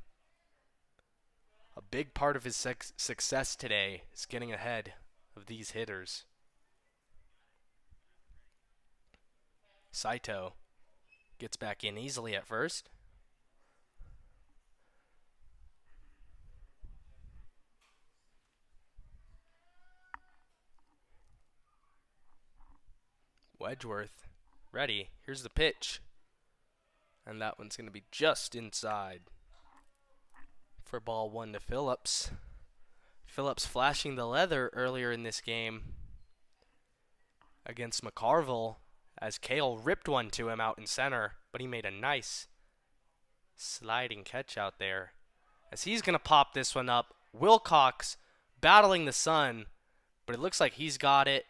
A big part of his success today is getting ahead of these hitters. Saito gets back in easily at first. Wedgeworth ready. Here's the pitch. And that one's going to be just inside for ball 1 to Phillips. Phillips flashing the leather earlier in this game against McCarville as Kale ripped one to him out in center, but he made a nice sliding catch out there as he's going to pop this one up. Wilcox battling the sun, but it looks like he's got it.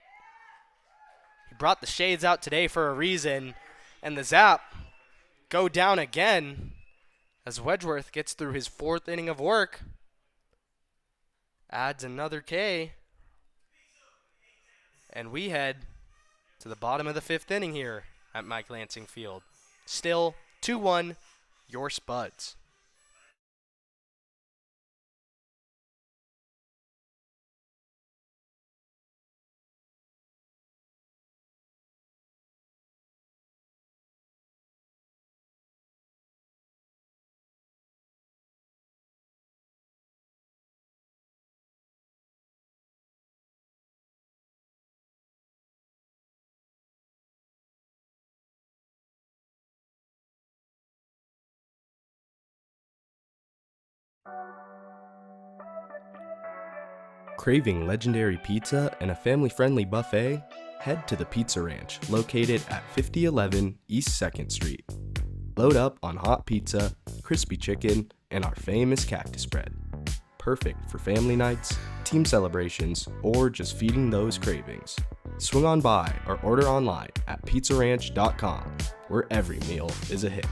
He brought the shades out today for a reason, and the Zap go down again as Wedgeworth gets through his 4th inning of work. Adds another K. And we head to the bottom of the 5th inning here at Mike Lansing Field. Still 2-1, your Spuds. Craving legendary pizza and a family-friendly buffet? Head to the Pizza Ranch, located at 5011 East 2nd Street. Load up on hot pizza, crispy chicken, and our famous cactus bread. Perfect for family nights, team celebrations, or just feeding those cravings. Swing on by or order online at pizzaranch.com, where every meal is a hit.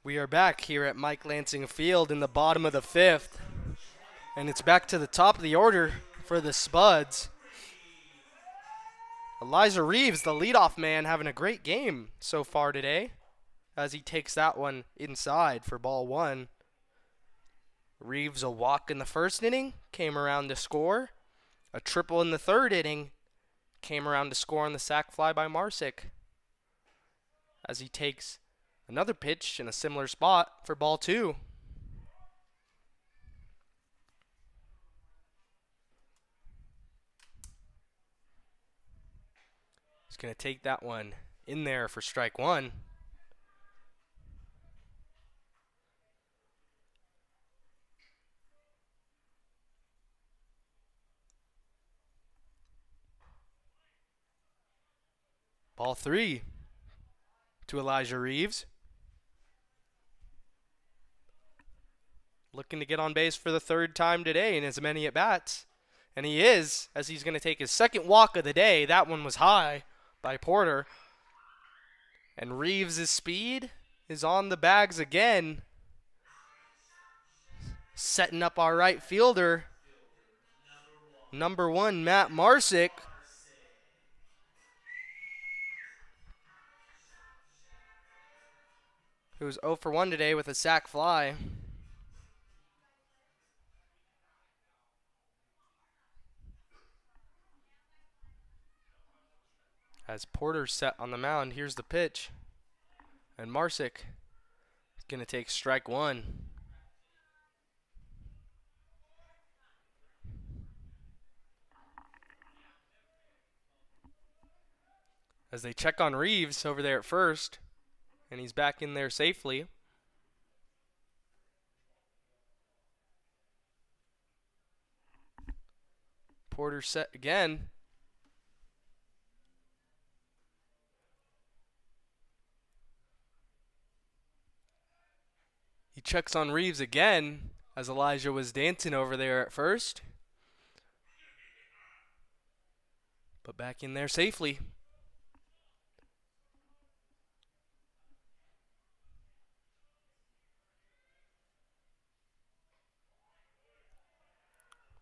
We are back here at Mike Lansing Field in the bottom of the 5th. And it's back to the top of the order for the Spuds. Elijah Reeves, the leadoff man, having a great game so far today as he takes that one inside for ball 1. Reeves a walk in the 1st inning, came around to score. A triple in the 3rd inning, came around to score on the sac fly by Marsick as he takes another pitch in a similar spot for ball 2. He's going to take that one in there for strike 1. Ball 3 to Elijah Reeves. Looking to get on base for the 3rd time today in as many at-bats. And he is, as he's going to take his 2nd walk of the day. That one was high by Porter. And Reeves' speed is on the bags again. Setting up our right fielder, number 1, Matt Marsick. Who was 0 for 1 today with a sac fly. As Porter set on the mound, here's the pitch. And Marsick is going to take strike 1. As they check on Reeves over there at first, and he's back in there safely. Porter set again. He checks on Reeves again as Elijah was dancing over there at first. But back in there safely.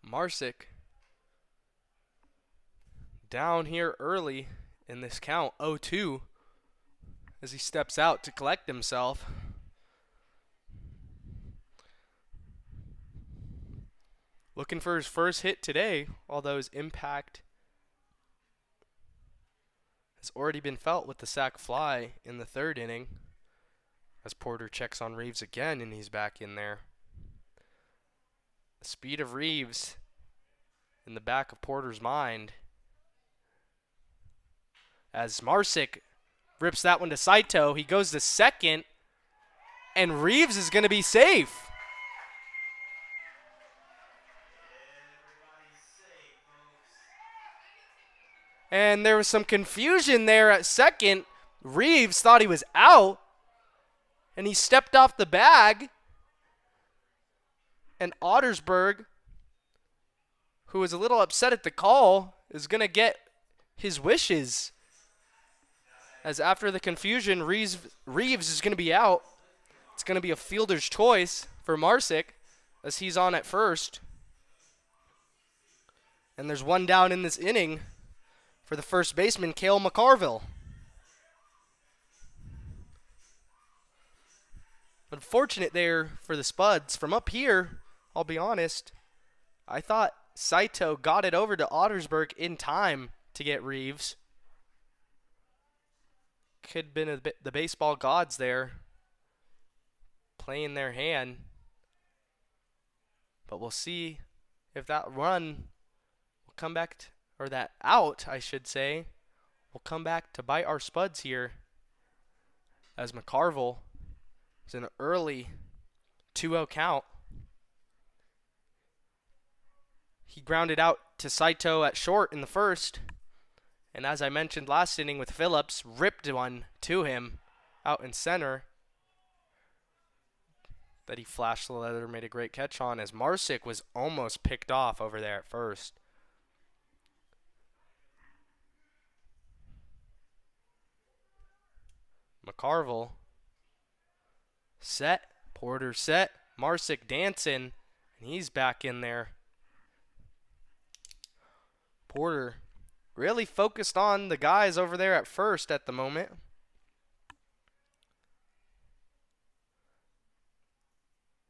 Marsick down here early in this count, 0-2, as he steps out to collect himself. Looking for his first hit today, although his impact has already been felt with the sac fly in the 3rd inning. As Porter checks on Reeves again, and he's back in there. The speed of Reeves in the back of Porter's mind. As Marsick rips that one to Saito, he goes to second, and Reeves is going to be safe. And there was some confusion there at second. Reeves thought he was out, and he stepped off the bag. And Ottersberg, who was a little upset at the call, is going to get his wishes. As after the confusion, Reeves is going to be out. It's going to be a fielder's choice for Marsick, as he's on at first. And there's one down in this inning for the first baseman, Cale McCarville. Unfortunate there for the Spuds. From up here, I'll be honest, I thought Saito got it over to Ottersberg in time to get Reeves. Could have been the baseball gods there playing their hand. But we'll see if that run will come back, or that out, I should say, will come back to bite our Spuds here. As McCarville is an early 2-0 count. He grounded out to Saito at short in the first. And as I mentioned last inning with Phillips, ripped one to him out in center that he flashed the leather, made a great catch on, as Marsick was almost picked off over there at first. McCarville set, Porter set, Marsick dancing, and he's back in there. Porter really focused on the guys over there at first at the moment.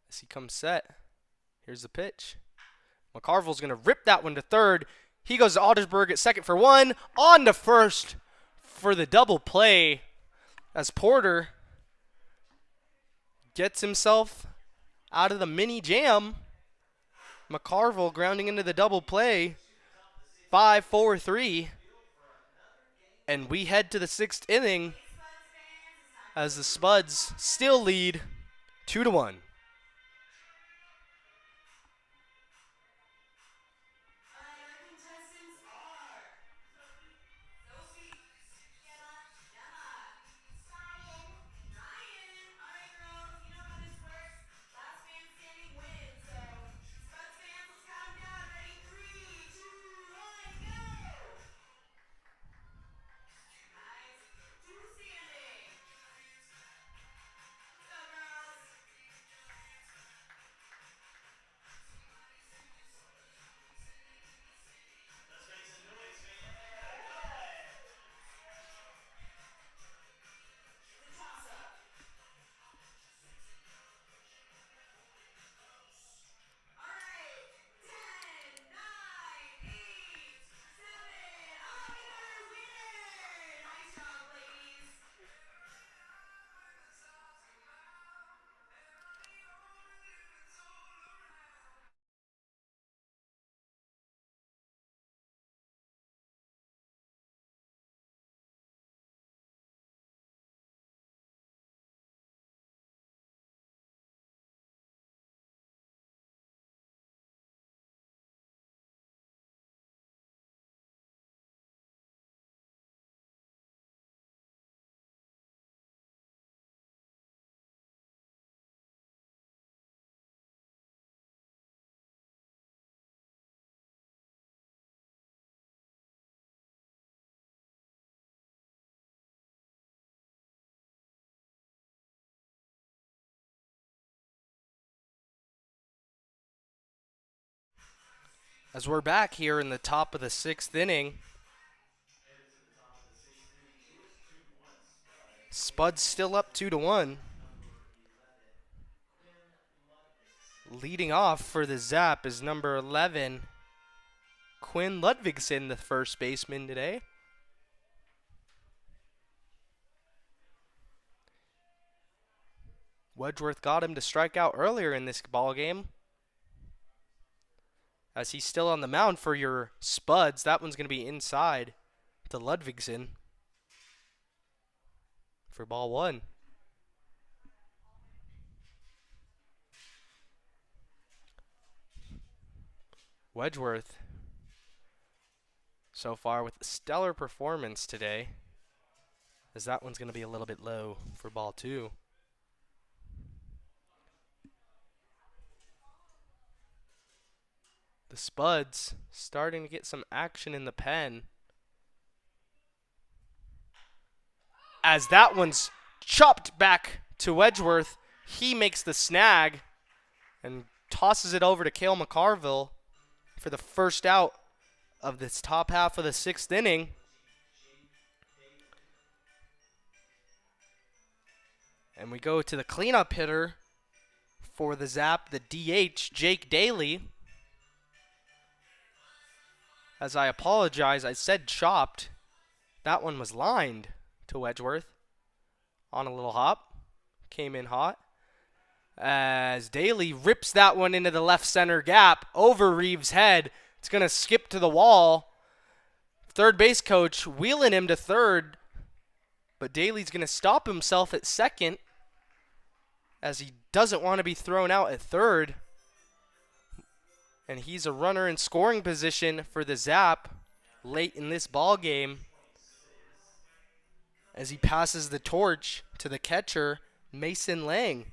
As he comes set, here's the pitch. McCarville's going to rip that one to third. He goes to Ottersberg at second for one. On to first for the double play, as Porter gets himself out of the mini jam. McCarville grounding into the double play. 5-4-3. And we head to the sixth inning as the Spuds still lead 2-1. As we're back here in the top of the sixth inning, Spuds still up 2-1. Leading off for the Zap is number 11, Quinn Ludvigsen, the first baseman today. Wedgeworth got him to strike out earlier in this ball game. As he's still on the mound for your Spuds, that one's going to be inside to Ludvigsen for ball one. Wedgeworth so far with a stellar performance today, as that one's going to be a little bit low for ball two. The Spuds starting to get some action in the pen, as that one's chopped back to Wedgeworth. He makes the snag and tosses it over to Cale McCarville for the first out of this top half of the sixth inning. And we go to the cleanup hitter for the Zap, the DH, Jake Daly. As I apologize, I said chopped. That one was lined to Wedgeworth on a little hop. Came in hot. As Daly rips that one into the left center gap over Reeves' head. It's going to skip to the wall. Third base coach wheeling him to third. But Daly's going to stop himself at second, as he doesn't want to be thrown out at third. And he's a runner in scoring position for the Zap late in this ball game, as he passes the torch to the catcher, Mason Lang.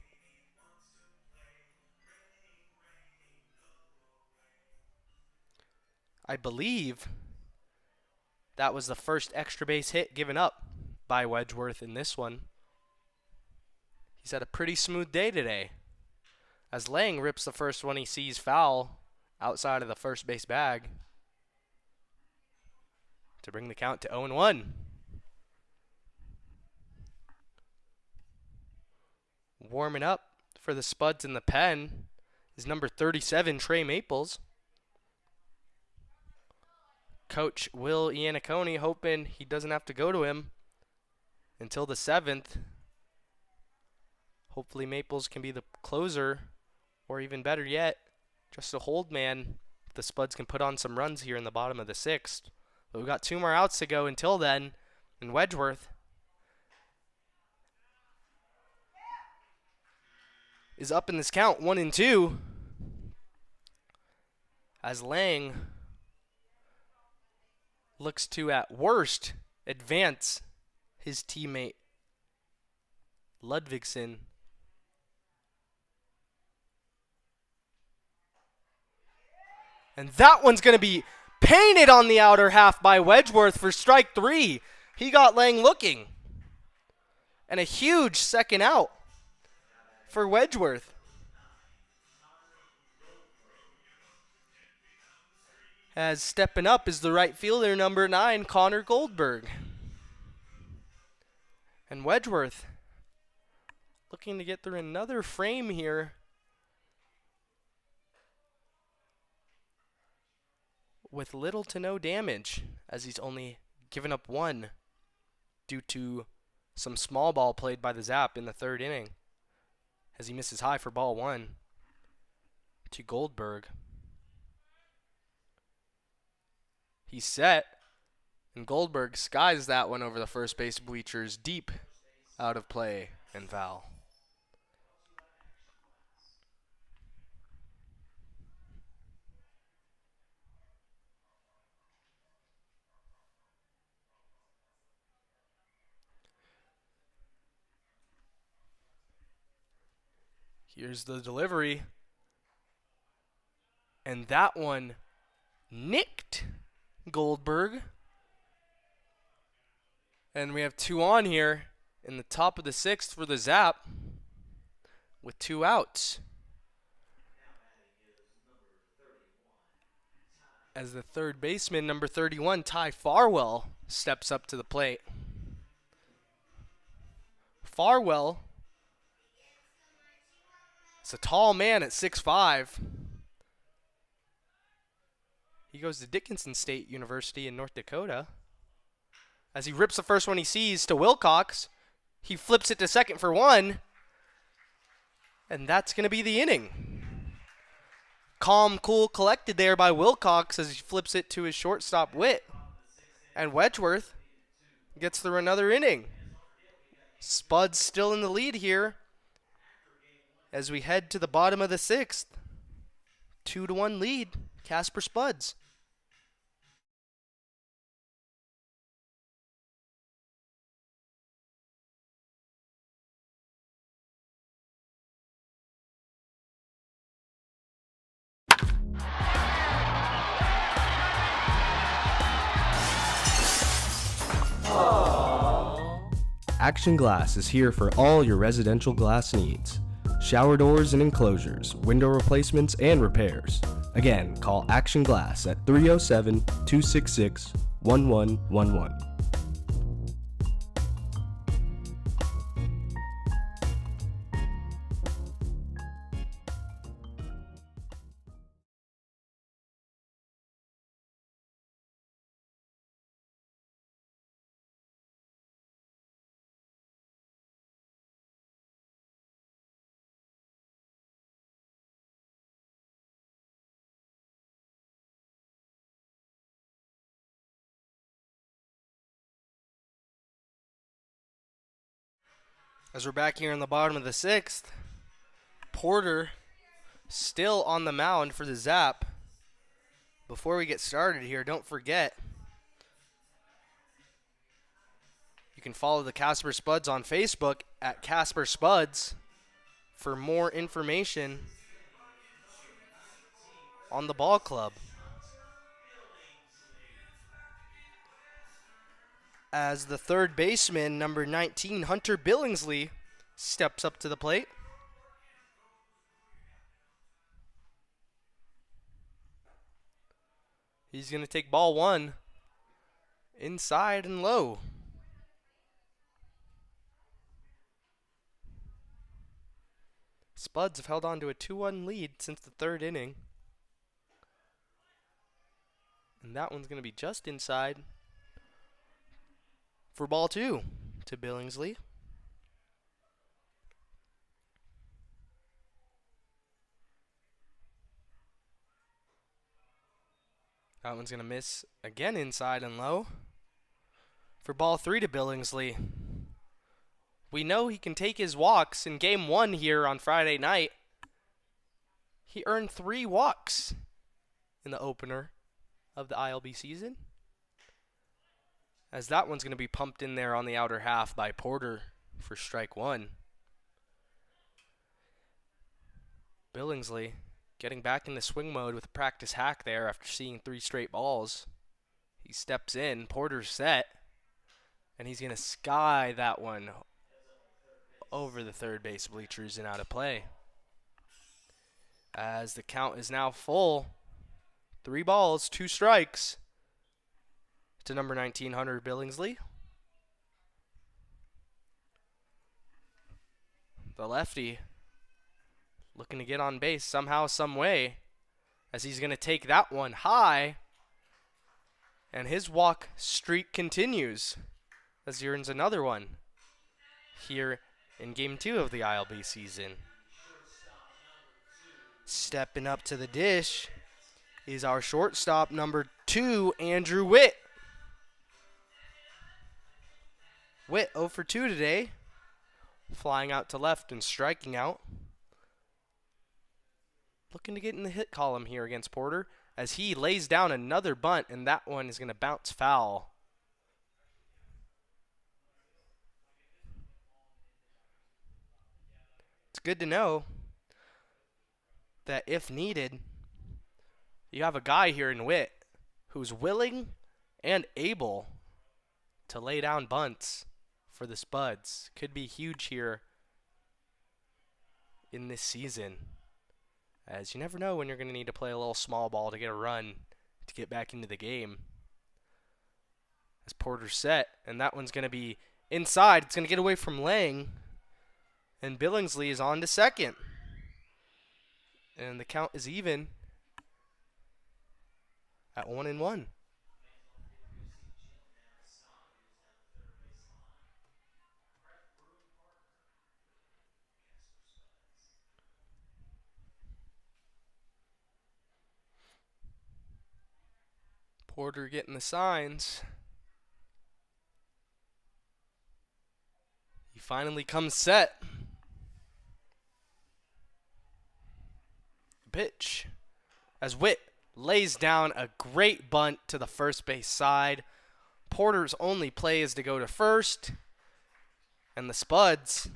I believe that was the first extra base hit given up by Wedgeworth in this one. He's had a pretty smooth day today, as Lang rips the first one he sees foul outside of the first base bag to bring the count to 0-1. Warming up for the Spuds in the pen is number 37, Trey Maples. Coach Will Iannicone hoping he doesn't have to go to him until the 7th. Hopefully Maples can be the closer, or even better yet, just a hold man. The Spuds can put on some runs here in the bottom of the 6th. But we've got 2 more outs to go until then. And Wedgeworth is up in this count, 1-2. As Lang looks to, at worst, advance his teammate Ludvigsen. And that one's going to be painted on the outer half by Wedgeworth for strike 3. He got Lang looking. And a huge second out for Wedgeworth. As stepping up is the right fielder, number 9, Connor Goldberg. And Wedgeworth looking to get through another frame here with little to no damage, as he's only given up 1 due to some small ball played by the Zap in the 3rd inning, as he misses high for ball 1 to Goldberg. He's set, and Goldberg skies that one over the first base bleachers, deep out of play and foul. Here's the delivery. And that one nicked Goldberg. And we have 2 on here in the top of the 6th for the Zap with 2 outs. As the third baseman, number 31, Ty Farwell, steps up to the plate. Farwell is a tall man at 6'5". He goes to Dickinson State University in North Dakota. As he rips the first one he sees to Wilcox, he flips it to second for 1. And that's going to be the inning. Calm, cool, collected there by Wilcox as he flips it to his shortstop, Witt. And Wedgeworth gets through another inning. Spuds still in the lead here as we head to the bottom of the sixth. 2-1 lead, Casper Spuds. Action Glass is here for all your residential glass needs. Shower doors and enclosures, window replacements, and repairs. Again, call Action Glass at 307-266-1111. As we're back here in the bottom of the sixth, Porter still on the mound for the Zap. Before we get started here, don't forget, you can follow the Casper Spuds on Facebook at Casper Spuds for more information on the ball club. As the third baseman, number 19, Hunter Billingsley, steps up to the plate. He's going to take ball one, inside and low. Spuds have held on to a 2-1 lead since the third inning. And that one's going to be just inside for ball two to Billingsley. That one's going to miss again inside and low for ball three to Billingsley. We know he can take his walks in game one here on Friday night. He earned 3 walks in the opener of the ILB season, as that one's going to be pumped in there on the outer half by Porter for strike one. Billingsley getting back into swing mode with a practice hack there after seeing 3 straight balls. He steps in, Porter's set, and he's going to sky that one over the third base bleachers and out of play. As the count is now full, 3 balls, 2 strikes to number 19, Hunter Billingsley. The lefty looking to get on base somehow, some way, as he's going to take that one high, and his walk streak continues as he earns another one here in game 2 of the ILB season. Stepping up to the dish is our shortstop, number 2, Andrew Witt. Witt 0 for 2 today, flying out to left and striking out. Looking to get in the hit column here against Porter as he lays down another bunt, and that one is going to bounce foul. It's good to know that if needed, you have a guy here in Witt who's willing and able to lay down bunts for the Spuds. Could be huge here in this season, as you never know when you're going to need to play a little small ball to get a run to get back into the game. As Porter's set, and that one's going to be inside. It's going to get away from Lang, and Billingsley is on to second. And the count is even at 1-1. Porter getting the signs. He finally comes set. Pitch as Witt lays down a great bunt to the first base side. Porter's only play is to go to first, and the Spuds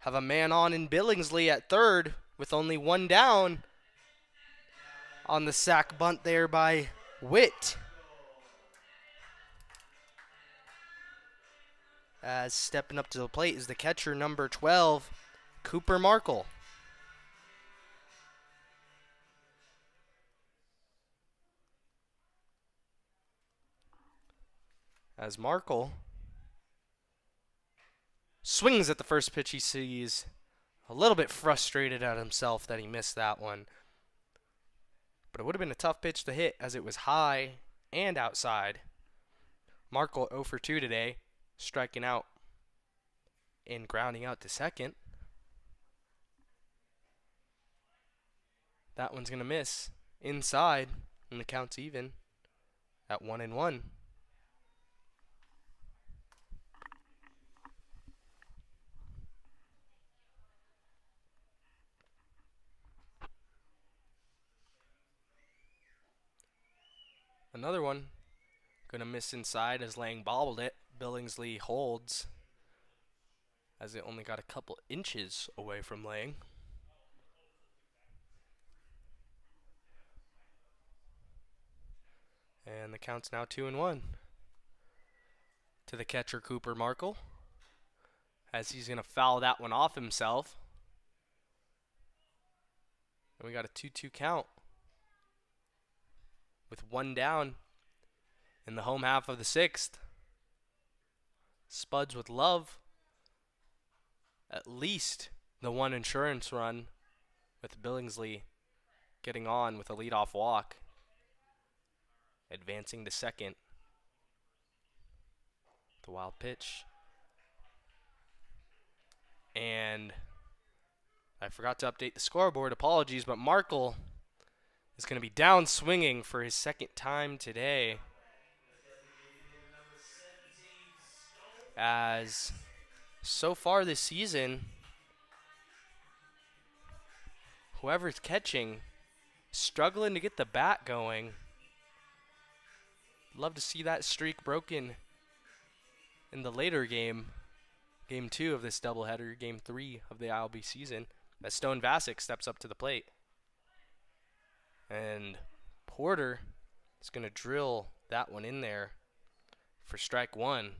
have a man on in Billingsley at third with only one down on the sac bunt there by Witt. As stepping up to the plate is the catcher, number 12, Cooper Markle. As Markle swings at the first pitch he sees, a little bit frustrated at himself that he missed that one. But it would have been a tough pitch to hit as it was high and outside. Markle 0 for 2 today, striking out and grounding out to second. That one's going to miss inside, and the count's even at 1-1. Another one going to miss inside as Lang bobbled it. Billingsley holds as it only got a couple inches away from Lang. And the count's now 2-1 to the catcher, Cooper Markle, as he's going to foul that one off himself. And we got a 2-2 count with one down in the home half of the sixth. Spuds would love at least the one insurance run, with Billingsley getting on with a leadoff walk, advancing to second. The wild pitch. And I forgot to update the scoreboard. Apologies, but Markle is going to be down swinging for his second time today, as so far this season, whoever's catching, struggling to get the bat going. Love to see that streak broken in the later game, game 2 of this doubleheader, game 3 of the ILB season, as Stone Vasic steps up to the plate. And Porter is going to drill that one in there for strike one.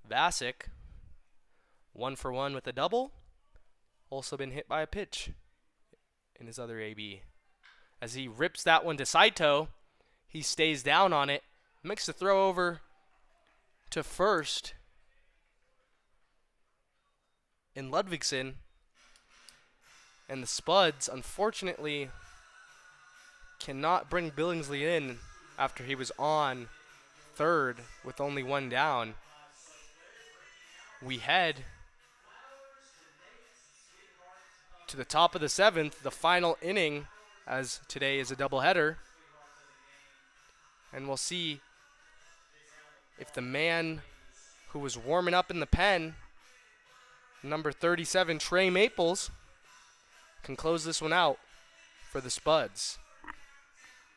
Vasic, 1 for 1 with a double. Also been hit by a pitch in his other AB. As he rips that one to Saito, he stays down on it, makes the throw over to first in Ludvigsen. And the Spuds, unfortunately, cannot bring Billingsley in after he was on third with only one down. We head to the top of the seventh, the final inning, as today is a doubleheader. And we'll see if the man who was warming up in the pen, number 37, Trey Maples, can close this one out for the Spuds.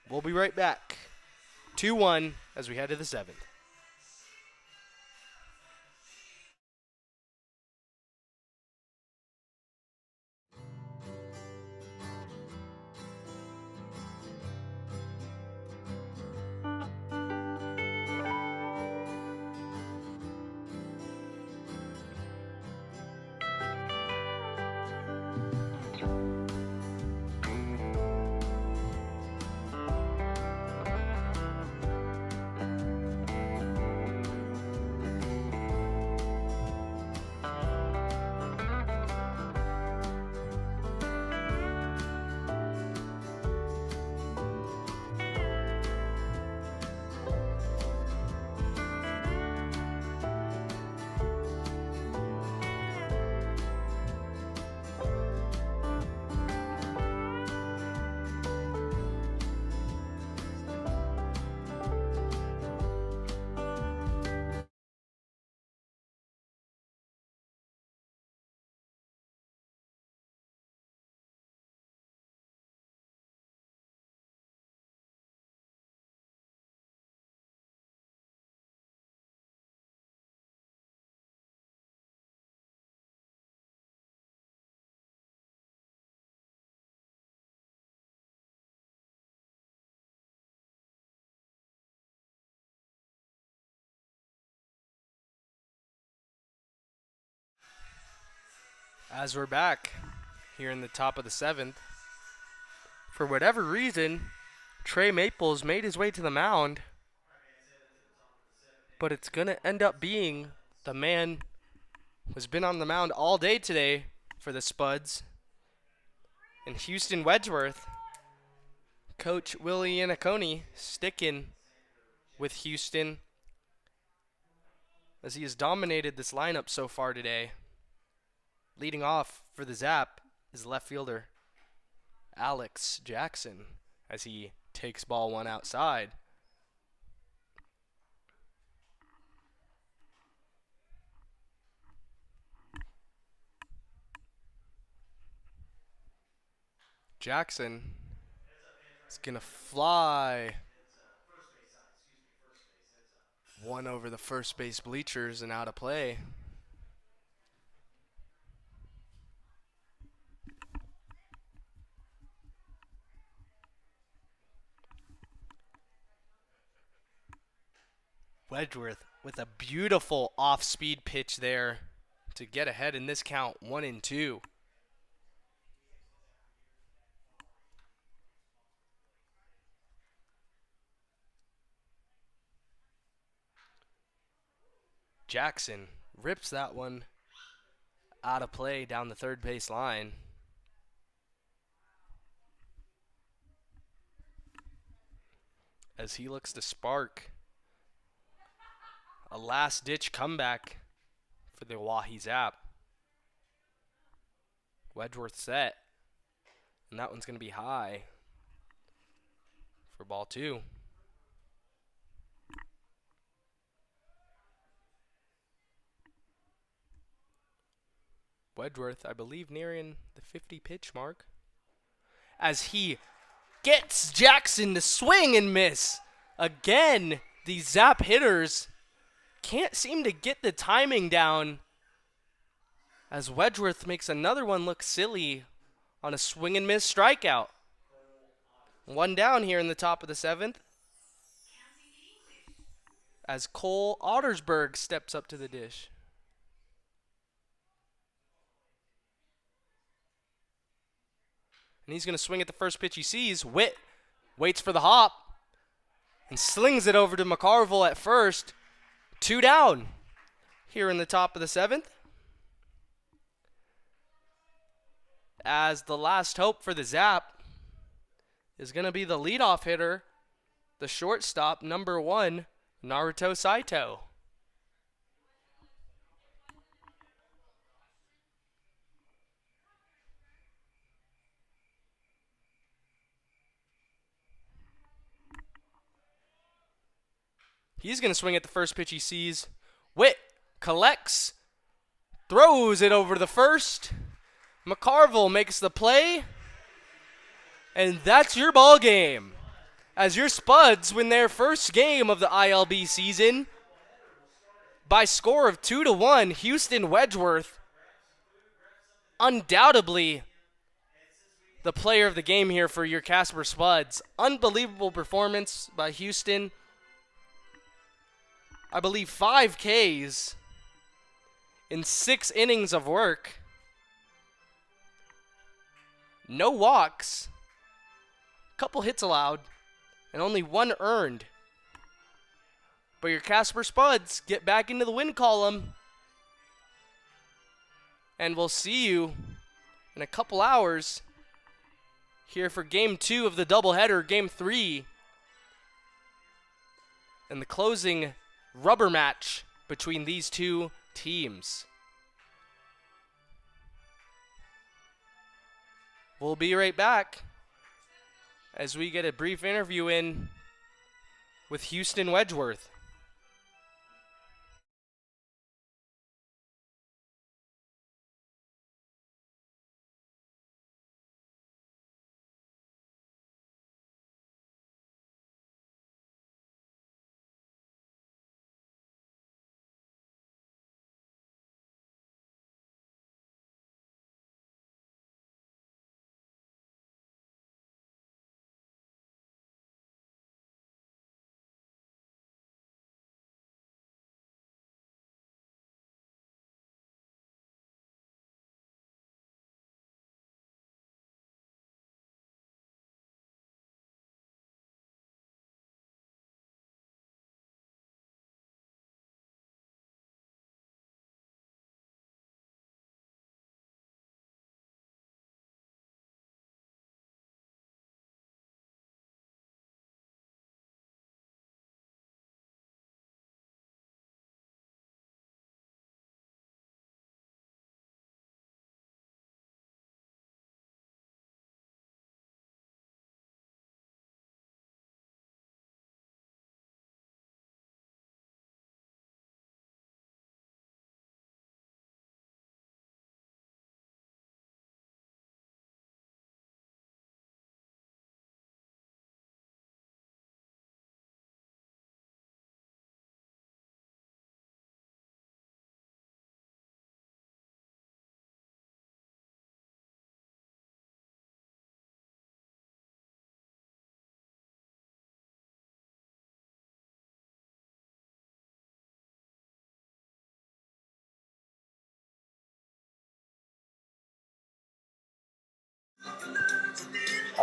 We'll be right back. 2-1 as we head to the seventh. As we're back here in the top of the 7th, for whatever reason, Trey Maples made his way to the mound, but it's going to end up being the man who's been on the mound all day today for the Spuds, and Houston Wedgeworth. Coach Willie Iannacone sticking with Houston as he has dominated this lineup so far today. Leading off for the Zap is left fielder Alex Jackson as he takes ball one outside. Jackson is going to fly one over the first base bleachers and out of play. Wedgeworth with a beautiful off-speed pitch there to get ahead in this count, 1-2. Jackson rips that one out of play down the third base line. As he looks to spark a last-ditch comeback for the Oahe Zap. Wedgeworth set, and that one's going to be high for ball 2. Wedgeworth, I believe, nearing the 50 pitch mark as he gets Jackson to swing and miss. Again, these Zap hitters can't seem to get the timing down as Wedgeworth makes another one look silly on a swing and miss strikeout. One down here in the top of the 7th as Cole Ottersberg steps up to the dish. And he's going to swing at the first pitch he sees. Witt waits for the hop and slings it over to McCarville at first. 2 down here in the top of the 7th. As the last hope for the Zap is going to be the leadoff hitter, the shortstop, number 1, Naruto Saito. He's going to swing at the first pitch he sees. Witt collects, throws it over to the first. McCarville makes the play. And that's your ball game. As your Spuds win their first game of the ILB season by score of 2-1, Houston Wedgeworth, undoubtedly the player of the game here for your Casper Spuds. Unbelievable performance by Houston. I believe 5 Ks in 6 innings of work. No walks. Couple hits allowed. And only 1 earned. But your Casper Spuds get back into the win column. And we'll see you in a couple hours here for Game 2 of the doubleheader, Game 3. And the closing rubber match between these two teams. We'll be right back as we get a brief interview in with Houston Wedgeworth.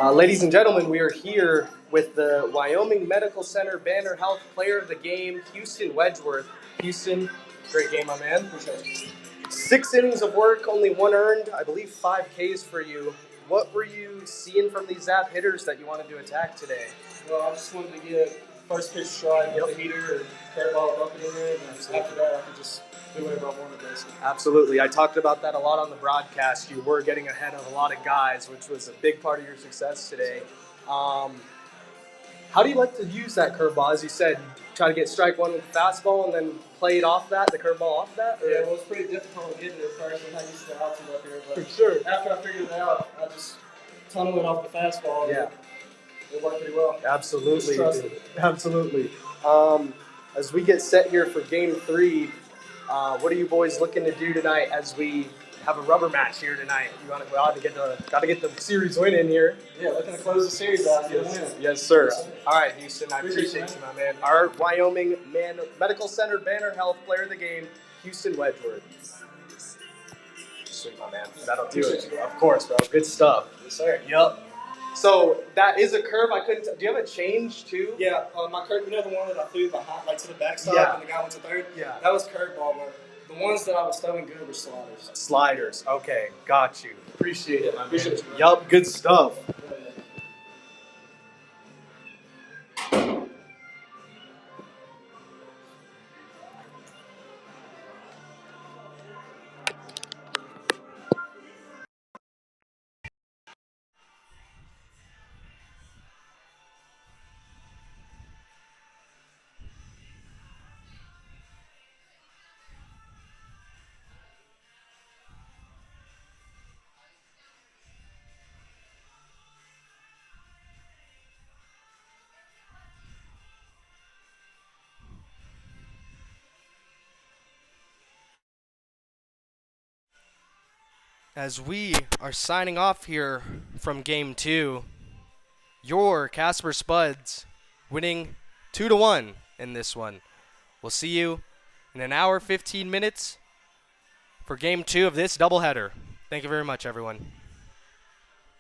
Ladies and gentlemen, we are here with the Wyoming Medical Center Banner Health Player of the Game, Houston Wedgeworth. Houston, great game, my man. Appreciate it. 6 innings of work, only 1 earned, I believe 5 Ks for you. What were you seeing from these Zap hitters that you wanted to attack today? Well, I just wanted to get first pitch strike with the heater and curveball up in there, and after that I could just do whatever I wanted, basically. Absolutely. I talked about that a lot on the broadcast. You were getting ahead of a lot of guys, which was a big part of your success today. How do you like to use that curveball? As you said, you try to get strike one with the fastball and then play it off that, the curveball off that? Or? Yeah, well, it was pretty difficult getting it at first. I'm not used to the altitude up here, but For sure. after I figured it out, I just tunneled it off the fastball. And Yeah. it worked pretty well. Absolutely. Just trust it. Absolutely. As we get set here for game 3, what are you boys looking to do tonight as we have a rubber match here tonight? We ought to get the series win in here. Yeah, looking to close the series out and get a win. Yes, sir. All right, Houston, I appreciate you, my man. Our Wyoming Medical Center Banner Health Player of the Game, Houston Wedgeworth. Sweet, my man. That'll do it. Of course, bro. Good stuff. Yes, sir. Yep. So that is a curve. I couldn't. Do you have a change too? Yeah, my curve, you know the one that I threw behind, like to the backside, Yeah. and the guy went to third? Yeah. That was curveball, but the ones that I was throwing good were sliders. Sliders. Okay, got you. Appreciate it, my man. Appreciate you, bro. Yup, good stuff. As we are signing off here from game 2, your Casper Spuds winning 2-1 in this one. We'll see you in an hour 15 minutes for game 2 of this doubleheader. Thank you very much, everyone.